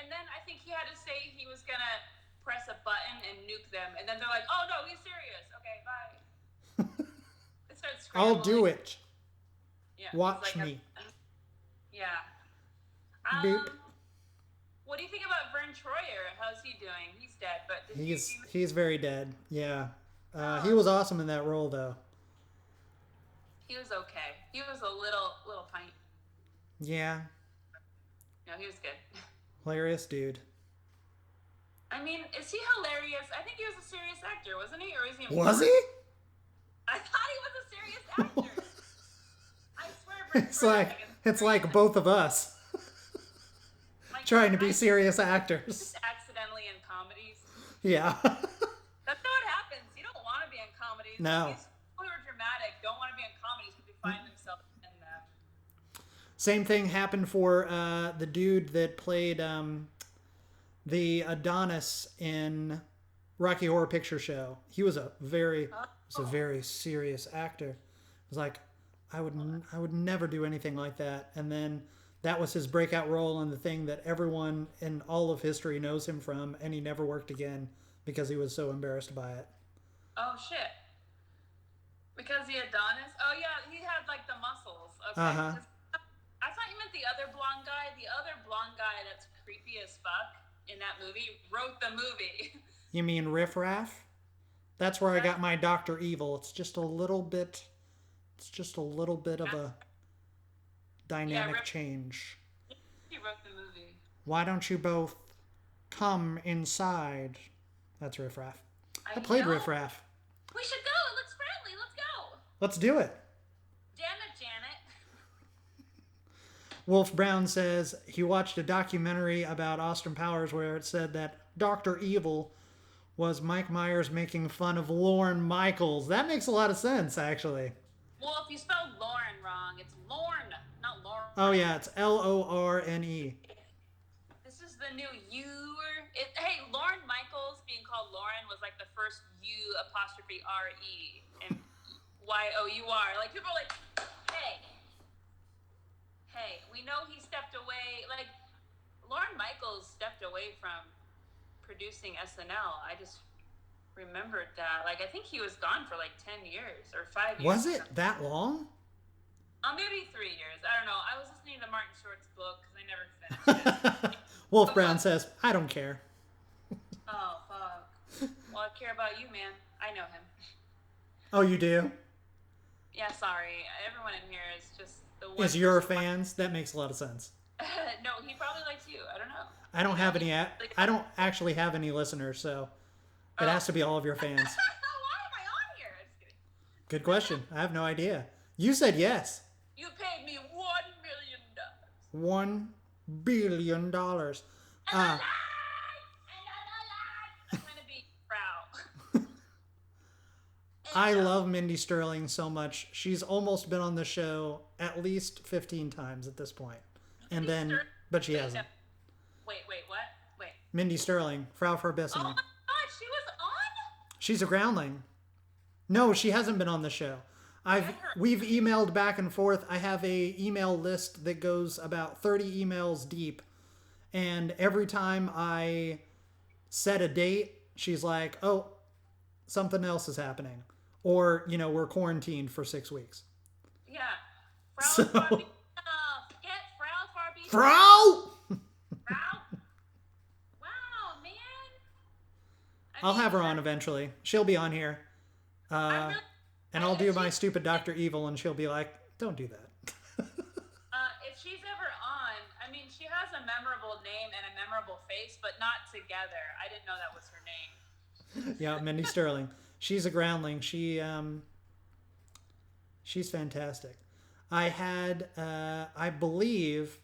B: and then I think he had to say he was gonna press a button and nuke them, and then they're like, oh no, he's serious. Okay, bye. It starts scrambling.
A: I'll do it.
B: Yeah,
A: Watch
B: like
A: me.
B: Yeah.
A: Boop.
B: What do you think about Vern Troyer? How's he doing? He's dead, but
A: He's very dead. Yeah. He was awesome in that role, though.
B: He was okay. He was a little pint.
A: Yeah.
B: No, he was good.
A: Hilarious dude.
B: I mean, is he hilarious? I think he was a serious actor, wasn't he? Or is he?
A: Was he?
B: I thought he was a serious actor. I swear.
A: It's like both of us
B: like,
A: trying to be serious actors.
B: Accidentally in comedies.
A: Yeah.
B: That's how it happens. You don't want to be in comedies.
A: No.
B: These people who are dramatic don't want to be in comedies because they find themselves in them.
A: Same thing happened for the dude that played the Adonis in Rocky Horror Picture Show. He was a very serious actor. It was like, I would never do anything like that. And then that was his breakout role in the thing that everyone in all of history knows him from, and he never worked again because he was so embarrassed by it.
B: Oh shit. Because the Adonis? Oh yeah, he had like the muscles. Okay.
A: Uh-huh.
B: I thought you meant the other blonde guy. The other blonde guy that's creepy as fuck in that movie wrote the movie.
A: You mean Riff Raff? That's where I got my Dr. Evil. It's just a little bit of a dynamic change.
B: He wrote the movie.
A: Why don't you both come inside? That's Riff Raff. I played Riff Raff.
B: We should go. It looks friendly. Let's go.
A: Let's do it.
B: Damn it, Janet.
A: Wolf Brown says he watched a documentary about Austin Powers where it said that Dr. Evil was Mike Myers making fun of Lorne Michaels. That makes a lot of sense, actually.
B: Well, if you spelled Lauren wrong, it's Lorne, not Lauren.
A: Oh, yeah, it's Lorne.
B: This is the new hey, Lorne Michaels being called Lauren was like the first U''RE and YOUR. Like, people are like, hey, we know he stepped away. Like, Lorne Michaels stepped away from producing SNL. I just remembered that. Like, I think he was gone for like 10 years or 5 years.
A: Was it that long?
B: Maybe 3 years. I don't know. I was listening to Martin Short's book because I never finished it.
A: Wolf Brown says, I don't care.
B: Oh, fuck. Well, I care about you, man. I know him.
A: Oh, you do?
B: Yeah, sorry. Everyone in here is just the one.
A: Is your fans? That makes a lot of sense.
B: No, he probably likes you. I don't know.
A: I don't have any. I don't actually have any listeners, so it has to be all of your fans.
B: Why am I on here? I'm just kidding.
A: Good question. I have no idea. You said yes.
B: You paid me $1 million.
A: $1 billion.
B: And I'm trying to be proud.
A: I love Mindy Sterling so much. She's almost been on the show at least 15 times at this point. But she hasn't.
B: Wait, what? Wait.
A: Mindy Sterling, Frau
B: Oh my
A: Verbissimo.
B: god, she was on?
A: She's a groundling. No, she hasn't been on the show. We've emailed back and forth. I have a email list that goes about 30 emails deep. And every time I set a date, she's like, oh, something else is happening. Or, we're quarantined for 6 weeks.
B: Yeah. Frau Farbissimo. Get Frau Farbissimo.
A: Frau!
B: Wow, man.
A: I'll have her on eventually. She'll be on here. And I'll do my stupid Dr. Evil, and she'll be like, don't do that.
B: If she's ever on, I mean, she has a memorable name and a memorable face, but not together. I didn't know that was her name.
A: Yeah, Mindy Sterling. She's a groundling. She's fantastic. I had, I believe,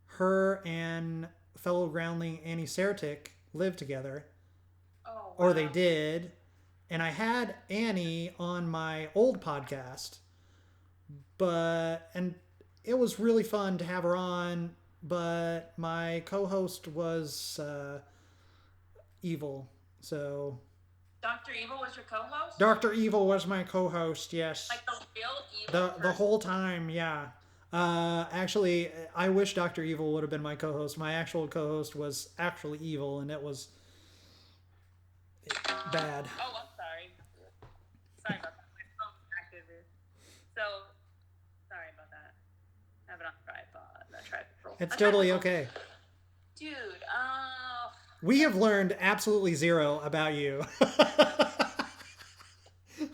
A: her and fellow groundling Annie Sertic lived together.
B: Oh, wow.
A: Or they did. And I had Annie on my old podcast, and it was really fun to have her on, but my co-host was evil, so...
B: Dr. Evil was your co-host?
A: Dr. Evil was my co-host, yes.
B: Like the real evil
A: The whole time, yeah. Actually, I wish Dr. Evil would have been my co-host. My actual co-host was actually evil, and it was bad.
B: Oh, I'm sorry. Sorry about that. My phone's active. So, sorry about that. I have it on tripod.
A: It's totally okay.
B: Dude,
A: we have learned absolutely zero about you.
B: Well,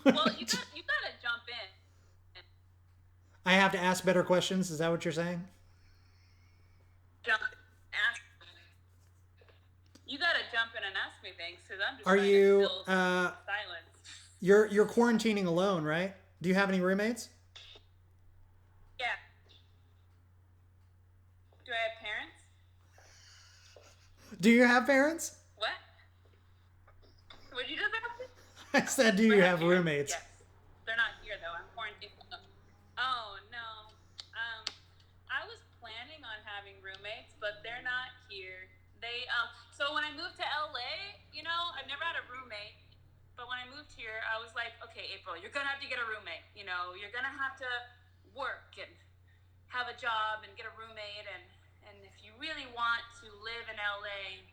B: you gotta jump in.
A: I have to ask better questions. Is that what you're saying?
B: You gotta jump in and ask me things because I'm just.
A: Are you?
B: Silence.
A: You're quarantining alone, right? Do you have any roommates?
B: Yeah. Do I have parents?
A: Do you have parents?
B: What? What did you just ask me?
A: I said, do you have roommates?
B: Yes. They're not here though. I'm quarantined. Oh no. I was planning on having roommates, but they're not here. So when I moved to LA, I've never had a roommate, but when I moved here, I was like, okay, April, you're gonna have to get a roommate. You're gonna have to work and have a job and get a roommate, and if you really want to live in LA.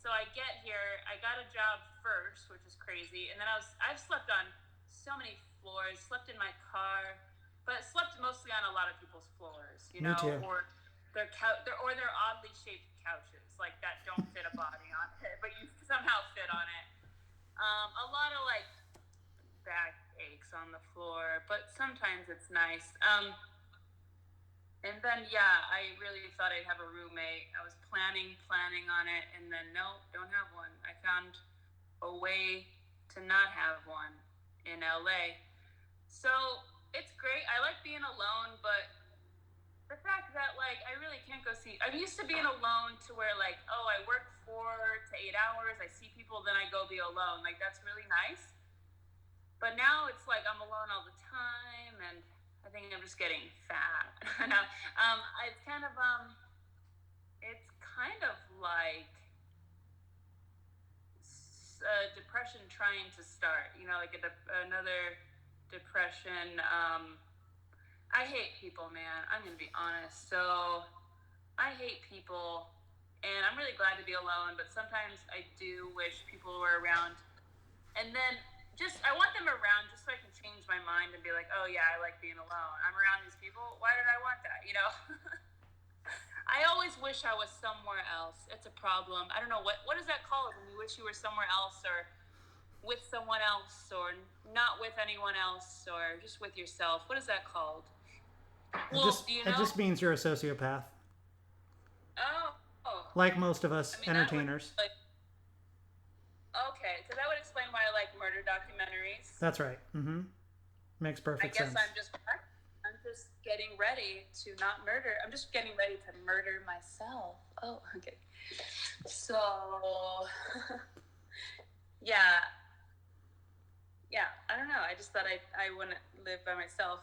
B: So I get here, I got a job first, which is crazy, and then I've slept on so many floors, slept in my car, but slept mostly on a lot of people's floors,
A: Me too.
B: or their oddly shaped couches, like that don't fit a body on it, but you somehow fit on it. A lot of like back aches on the floor, but sometimes it's nice. And then I really thought I'd have a roommate. I was planning on it, and then no, don't have one. I found a way to not have one in LA. So it's great. I like being alone, but the fact that I really can't go see. I'm used to being alone to where I work 4 to 8 hours. I see people, then I go be alone. That's really nice. But now it's I'm alone all the time, and I think I'm just getting fat. No, it's kind of like depression trying to start. Another depression. I hate people, man. I'm gonna be honest. So I hate people, and I'm really glad to be alone. But sometimes I do wish people were around. And then I want them around just so I can change my mind and be like, oh yeah, I like being alone. I'm around these people. Why did I want that? I always wish I was somewhere else. It's a problem. I don't know what is that called when you wish you were somewhere else, or with someone else, or not with anyone else, or just with yourself. What is that called? Well, do you
A: It
B: know?
A: just means you're a sociopath.
B: Oh,
A: Like most of us
B: I mean,
A: entertainers.
B: Okay, so that would explain why I like murder documentaries.
A: That's right. Mm-hmm. Makes perfect sense.
B: I'm just getting ready to not murder. I'm just getting ready to murder myself. Oh, okay. So, yeah. Yeah, I don't know. I just thought I wouldn't live by myself.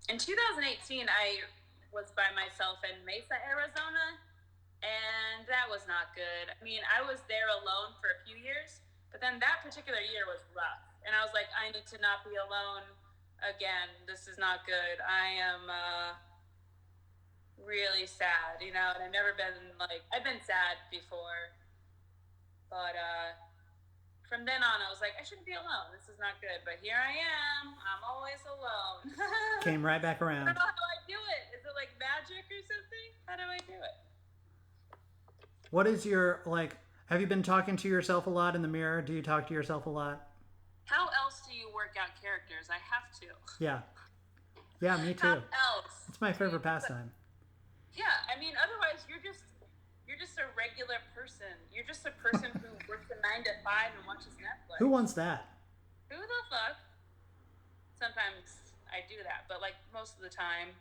B: In 2018, I was by myself in Mesa, Arizona, and that was not good. I mean, I was there alone for a few years, but then that particular year was rough. And I was like, I need to not be alone again. This is not good. I am really sad, and I've never been I've been sad before, but from then on, I was like, I shouldn't be alone. This is not good. But here I am. I'm always alone.
A: Came right back around.
B: I don't know how I do it. Is it like magic or something? How do I do it?
A: What is your, have you been talking to yourself a lot in the mirror? Do you talk to yourself a lot?
B: How else do you work out characters? I have to.
A: Yeah. Yeah, me too.
B: How else?
A: It's my favorite pastime.
B: Yeah, I mean, otherwise you're just a regular person. You're just a person who works a 9 to 5 and watches Netflix.
A: Who wants that?
B: Who the fuck? Sometimes I do that, but most of the time,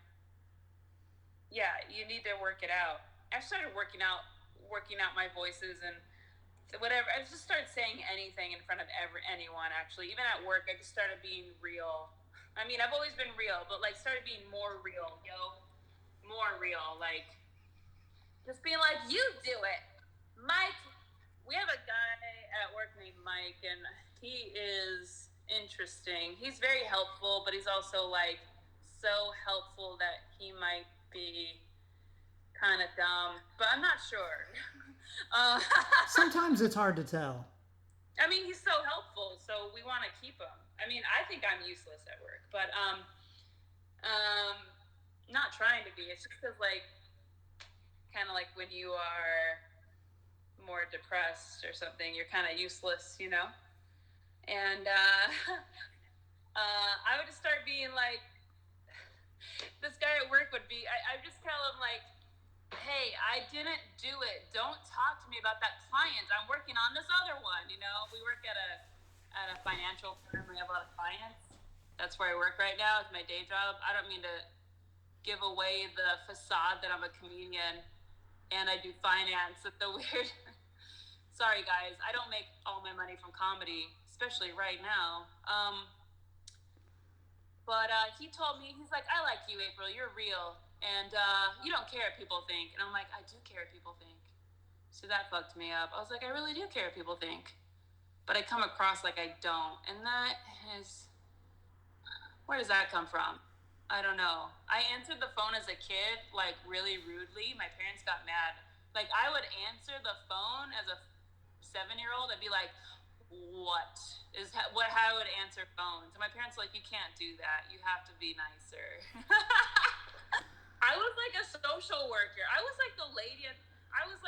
B: yeah, you need to work it out. I started working out my voices and whatever. I just started saying anything in front of anyone. Actually, even at work, I just started being real. I mean, I've always been real, but started being more real, more real, just being like, you do it, Mike. We have a guy at work named Mike, and he is interesting. He's very helpful, but he's also so helpful that he might be kind of dumb, but I'm not sure.
A: Sometimes it's hard to tell.
B: I mean, he's so helpful, so we want to keep him. I mean, I think I'm useless at work, but not trying to be. It's just because kind of when you are more depressed or something, you're kind of useless, and I would just start being this guy at work would be, I just tell him hey, I didn't do it. Don't talk to me about that client. I'm working on this other one. We work at a financial firm. We have a lot of clients. That's where I work right now. It's my day job. I don't mean to give away the facade that I'm a comedian and I do finance. It's a weird. Sorry, guys. I don't make all my money from comedy, especially right now. But he told me, he's like, I like you, April. You're real. And you don't care what people think. And I'm like, I do care what people think. So that fucked me up. I was like, I really do care what people think. But I come across like I don't. And that is... Where does that come from? I don't know. I answered the phone as a kid, really rudely. My parents got mad. I would answer the phone as a 7-year-old. I'd be like, how I would answer phones. And my parents were like, you can't do that. You have to be nicer. I was a social worker. I was the lady. I was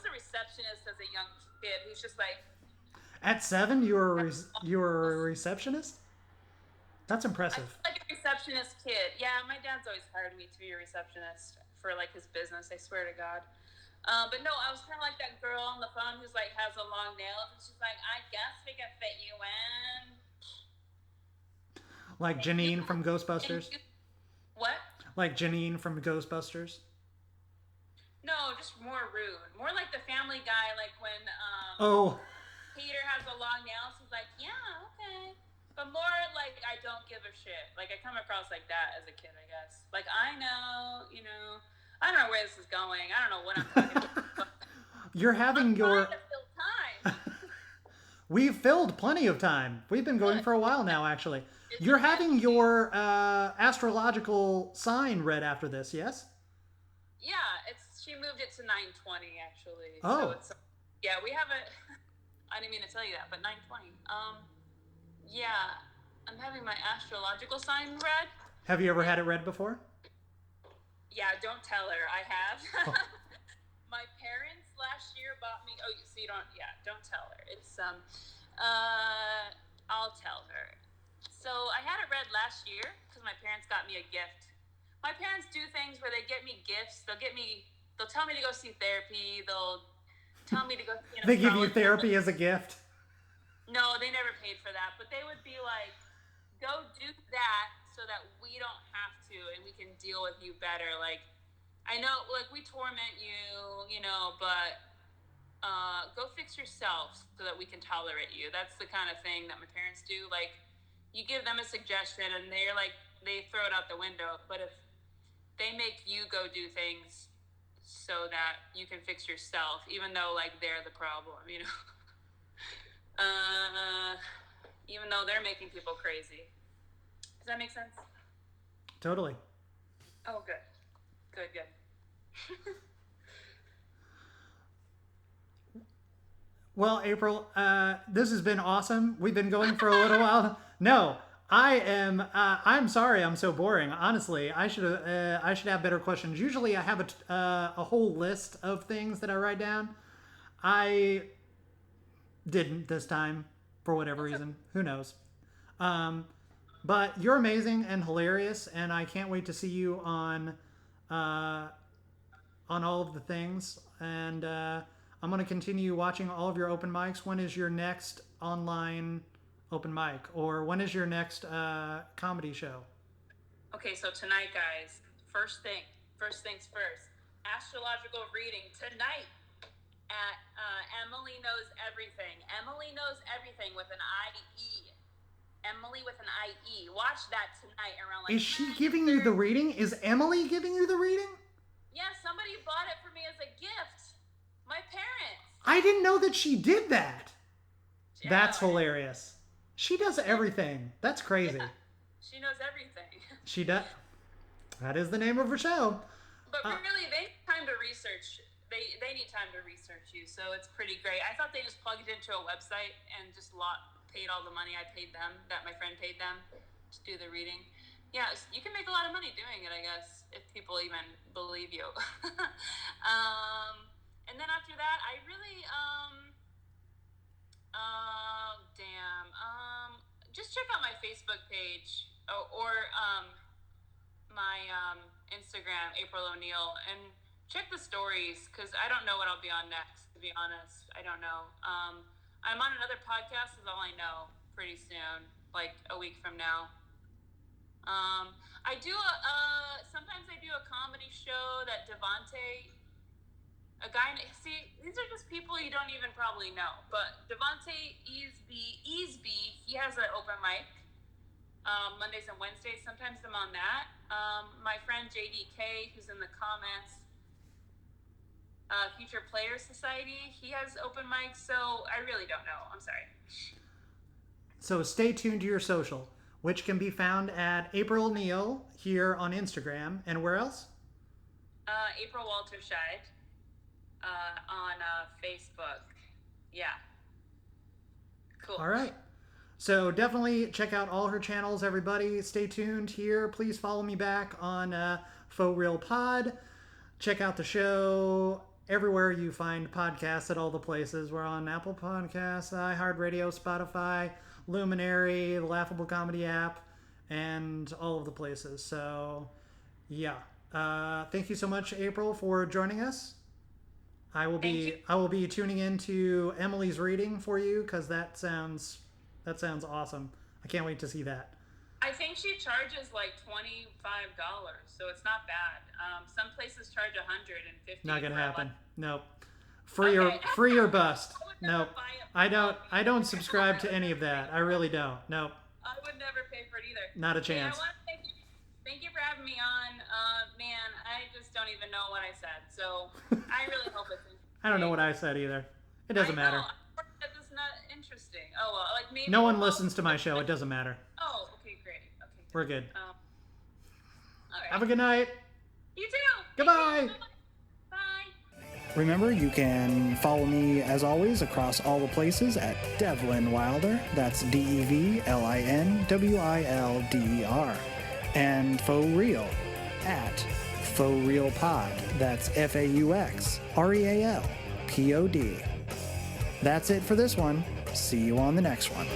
B: a receptionist as a young kid who's just
A: At 7, you were a receptionist? That's impressive.
B: I was a receptionist kid. Yeah, my dad's always hired me to be a receptionist for his business. I swear to God. But no, I was kind of like that girl on the phone who's has a long nail, and she's like, I guess we can fit you in.
A: Like Janine from Ghostbusters?
B: What?
A: Like Janine from Ghostbusters?
B: No, just more rude. More like the Family Guy, when Peter has a long nail, she's like, yeah, okay. But more I don't give a shit. I come across like that as a kid, I guess. I know, I don't know where this is going. I don't know what I'm talking about.
A: You're having your...
B: trying to fill time.
A: We've filled plenty of time. We've been going for a while now, actually. You're having your astrological sign read after this, yes?
B: Yeah, she moved it to 9/20, actually.
A: Oh.
B: So Yeah, we have a. I didn't mean to tell you that, but 9:20. Yeah, I'm having my astrological sign read.
A: Have you ever had it read before?
B: Yeah, don't tell her. I have.
A: Oh.
B: My parents last year bought me. Oh, so you don't. Yeah, don't tell her. It's I'll tell her. So I had it read last year because my parents got me a gift. My parents do things where they get me gifts. They'll tell me to go see therapy. They'll tell me to go see an
A: They give you
B: astrologer.
A: therapy as a gift?
B: No, they never paid for that. But they would be like, go do that so that we don't have to and we can deal with you better. Like, I know, like, we torment you, but go fix yourself so that we can tolerate you. That's the kind of thing that my parents do. Like, you give them a suggestion and they're like, they throw it out the window. But if they make you go do things so that you can fix yourself, even though, like, they're the problem, even though they're making people crazy. Does that make sense?
A: Totally.
B: Oh, good. Good.
A: Well, April, this has been awesome. We've been going for a little while. No, I'm sorry I'm so boring. Honestly, I should have better questions. Usually I have a whole list of things that I write down. I didn't this time for whatever reason. Who knows? But you're amazing and hilarious, and I can't wait to see you on all of the things. And I'm going to continue watching all of your open mics. When is your next online open mic? Or when is your next comedy show?
B: Okay, so tonight, guys, first things first. Astrological reading tonight at Emily Knows Everything. Emily Knows Everything with an I-E. Emily with an I-E. Watch that tonight around like...
A: Is she giving you the reading? Is Emily giving you the reading?
B: Yeah, somebody bought it for me as a gift. My parents.
A: I didn't know that she did that.
B: Yeah.
A: That's hilarious. She does everything. That's crazy.
B: Yeah. She knows everything.
A: She does. That is the name of her show.
B: But really, they need time to research. They need time to research you, so it's pretty great. I thought they just plugged it into a website and just paid all the money I paid them, that my friend paid them to do the reading. Yeah, you can make a lot of money doing it, I guess, if people even believe you. And then after that, I really, just check out my Facebook page or my Instagram, April O'Neil, and check the stories, because I don't know what I'll be on next, to be honest. I don't know. I'm on another podcast, is all I know, pretty soon, like a week from now. I do sometimes I do a comedy show that Devontae, a guy, see, these are just people you don't even probably know, but Devontae Easby, he has an open mic, Mondays and Wednesdays. Sometimes I'm on that. My friend JDK, who's in the comments, Future Players Society, he has open mics, so I really don't know. I'm sorry.
A: So stay tuned to your social, which can be found at April O'Neil here on Instagram. And where else?
B: April Walterscheid on Facebook. Yeah. Cool.
A: All right. So definitely check out all her channels, everybody. Stay tuned here. Please follow me back on Faux Real Pod. Check out the show everywhere you find podcasts at all the places. We're on Apple Podcasts, iHeartRadio, Spotify, Luminary, the Laughable Comedy app, and all of the places. So, yeah. Thank you so much, April, for joining us. I will be tuning into Emily's reading for you, because that sounds awesome. I can't wait to see that.
B: I think she charges like $25, so it's not bad. Some places charge $150.
A: Not gonna happen. Nope. Free or bust. Nope. I don't subscribe to any of that. I really don't. Nope.
B: I would never pay for it either.
A: Not a chance.
B: Hey, I want to thank you for having me on. Man, I just don't even know what I said, so I really hope it's interesting.
A: I don't know what I said either. It doesn't matter.
B: That's not interesting. Oh well, like maybe.
A: No one listens to my show. It doesn't matter.
B: Oh, okay, great. Okay.
A: We're good.
B: All right.
A: Have a good night.
B: You too.
A: Goodbye.
B: Bye.
A: Remember, you can follow me, as always, across all the places at Devlin Wilder. That's DEVLINWILDER. And Faux Real at Faux Real Pod. That's FAUXREALPOD. That's it for this one. See you on the next one.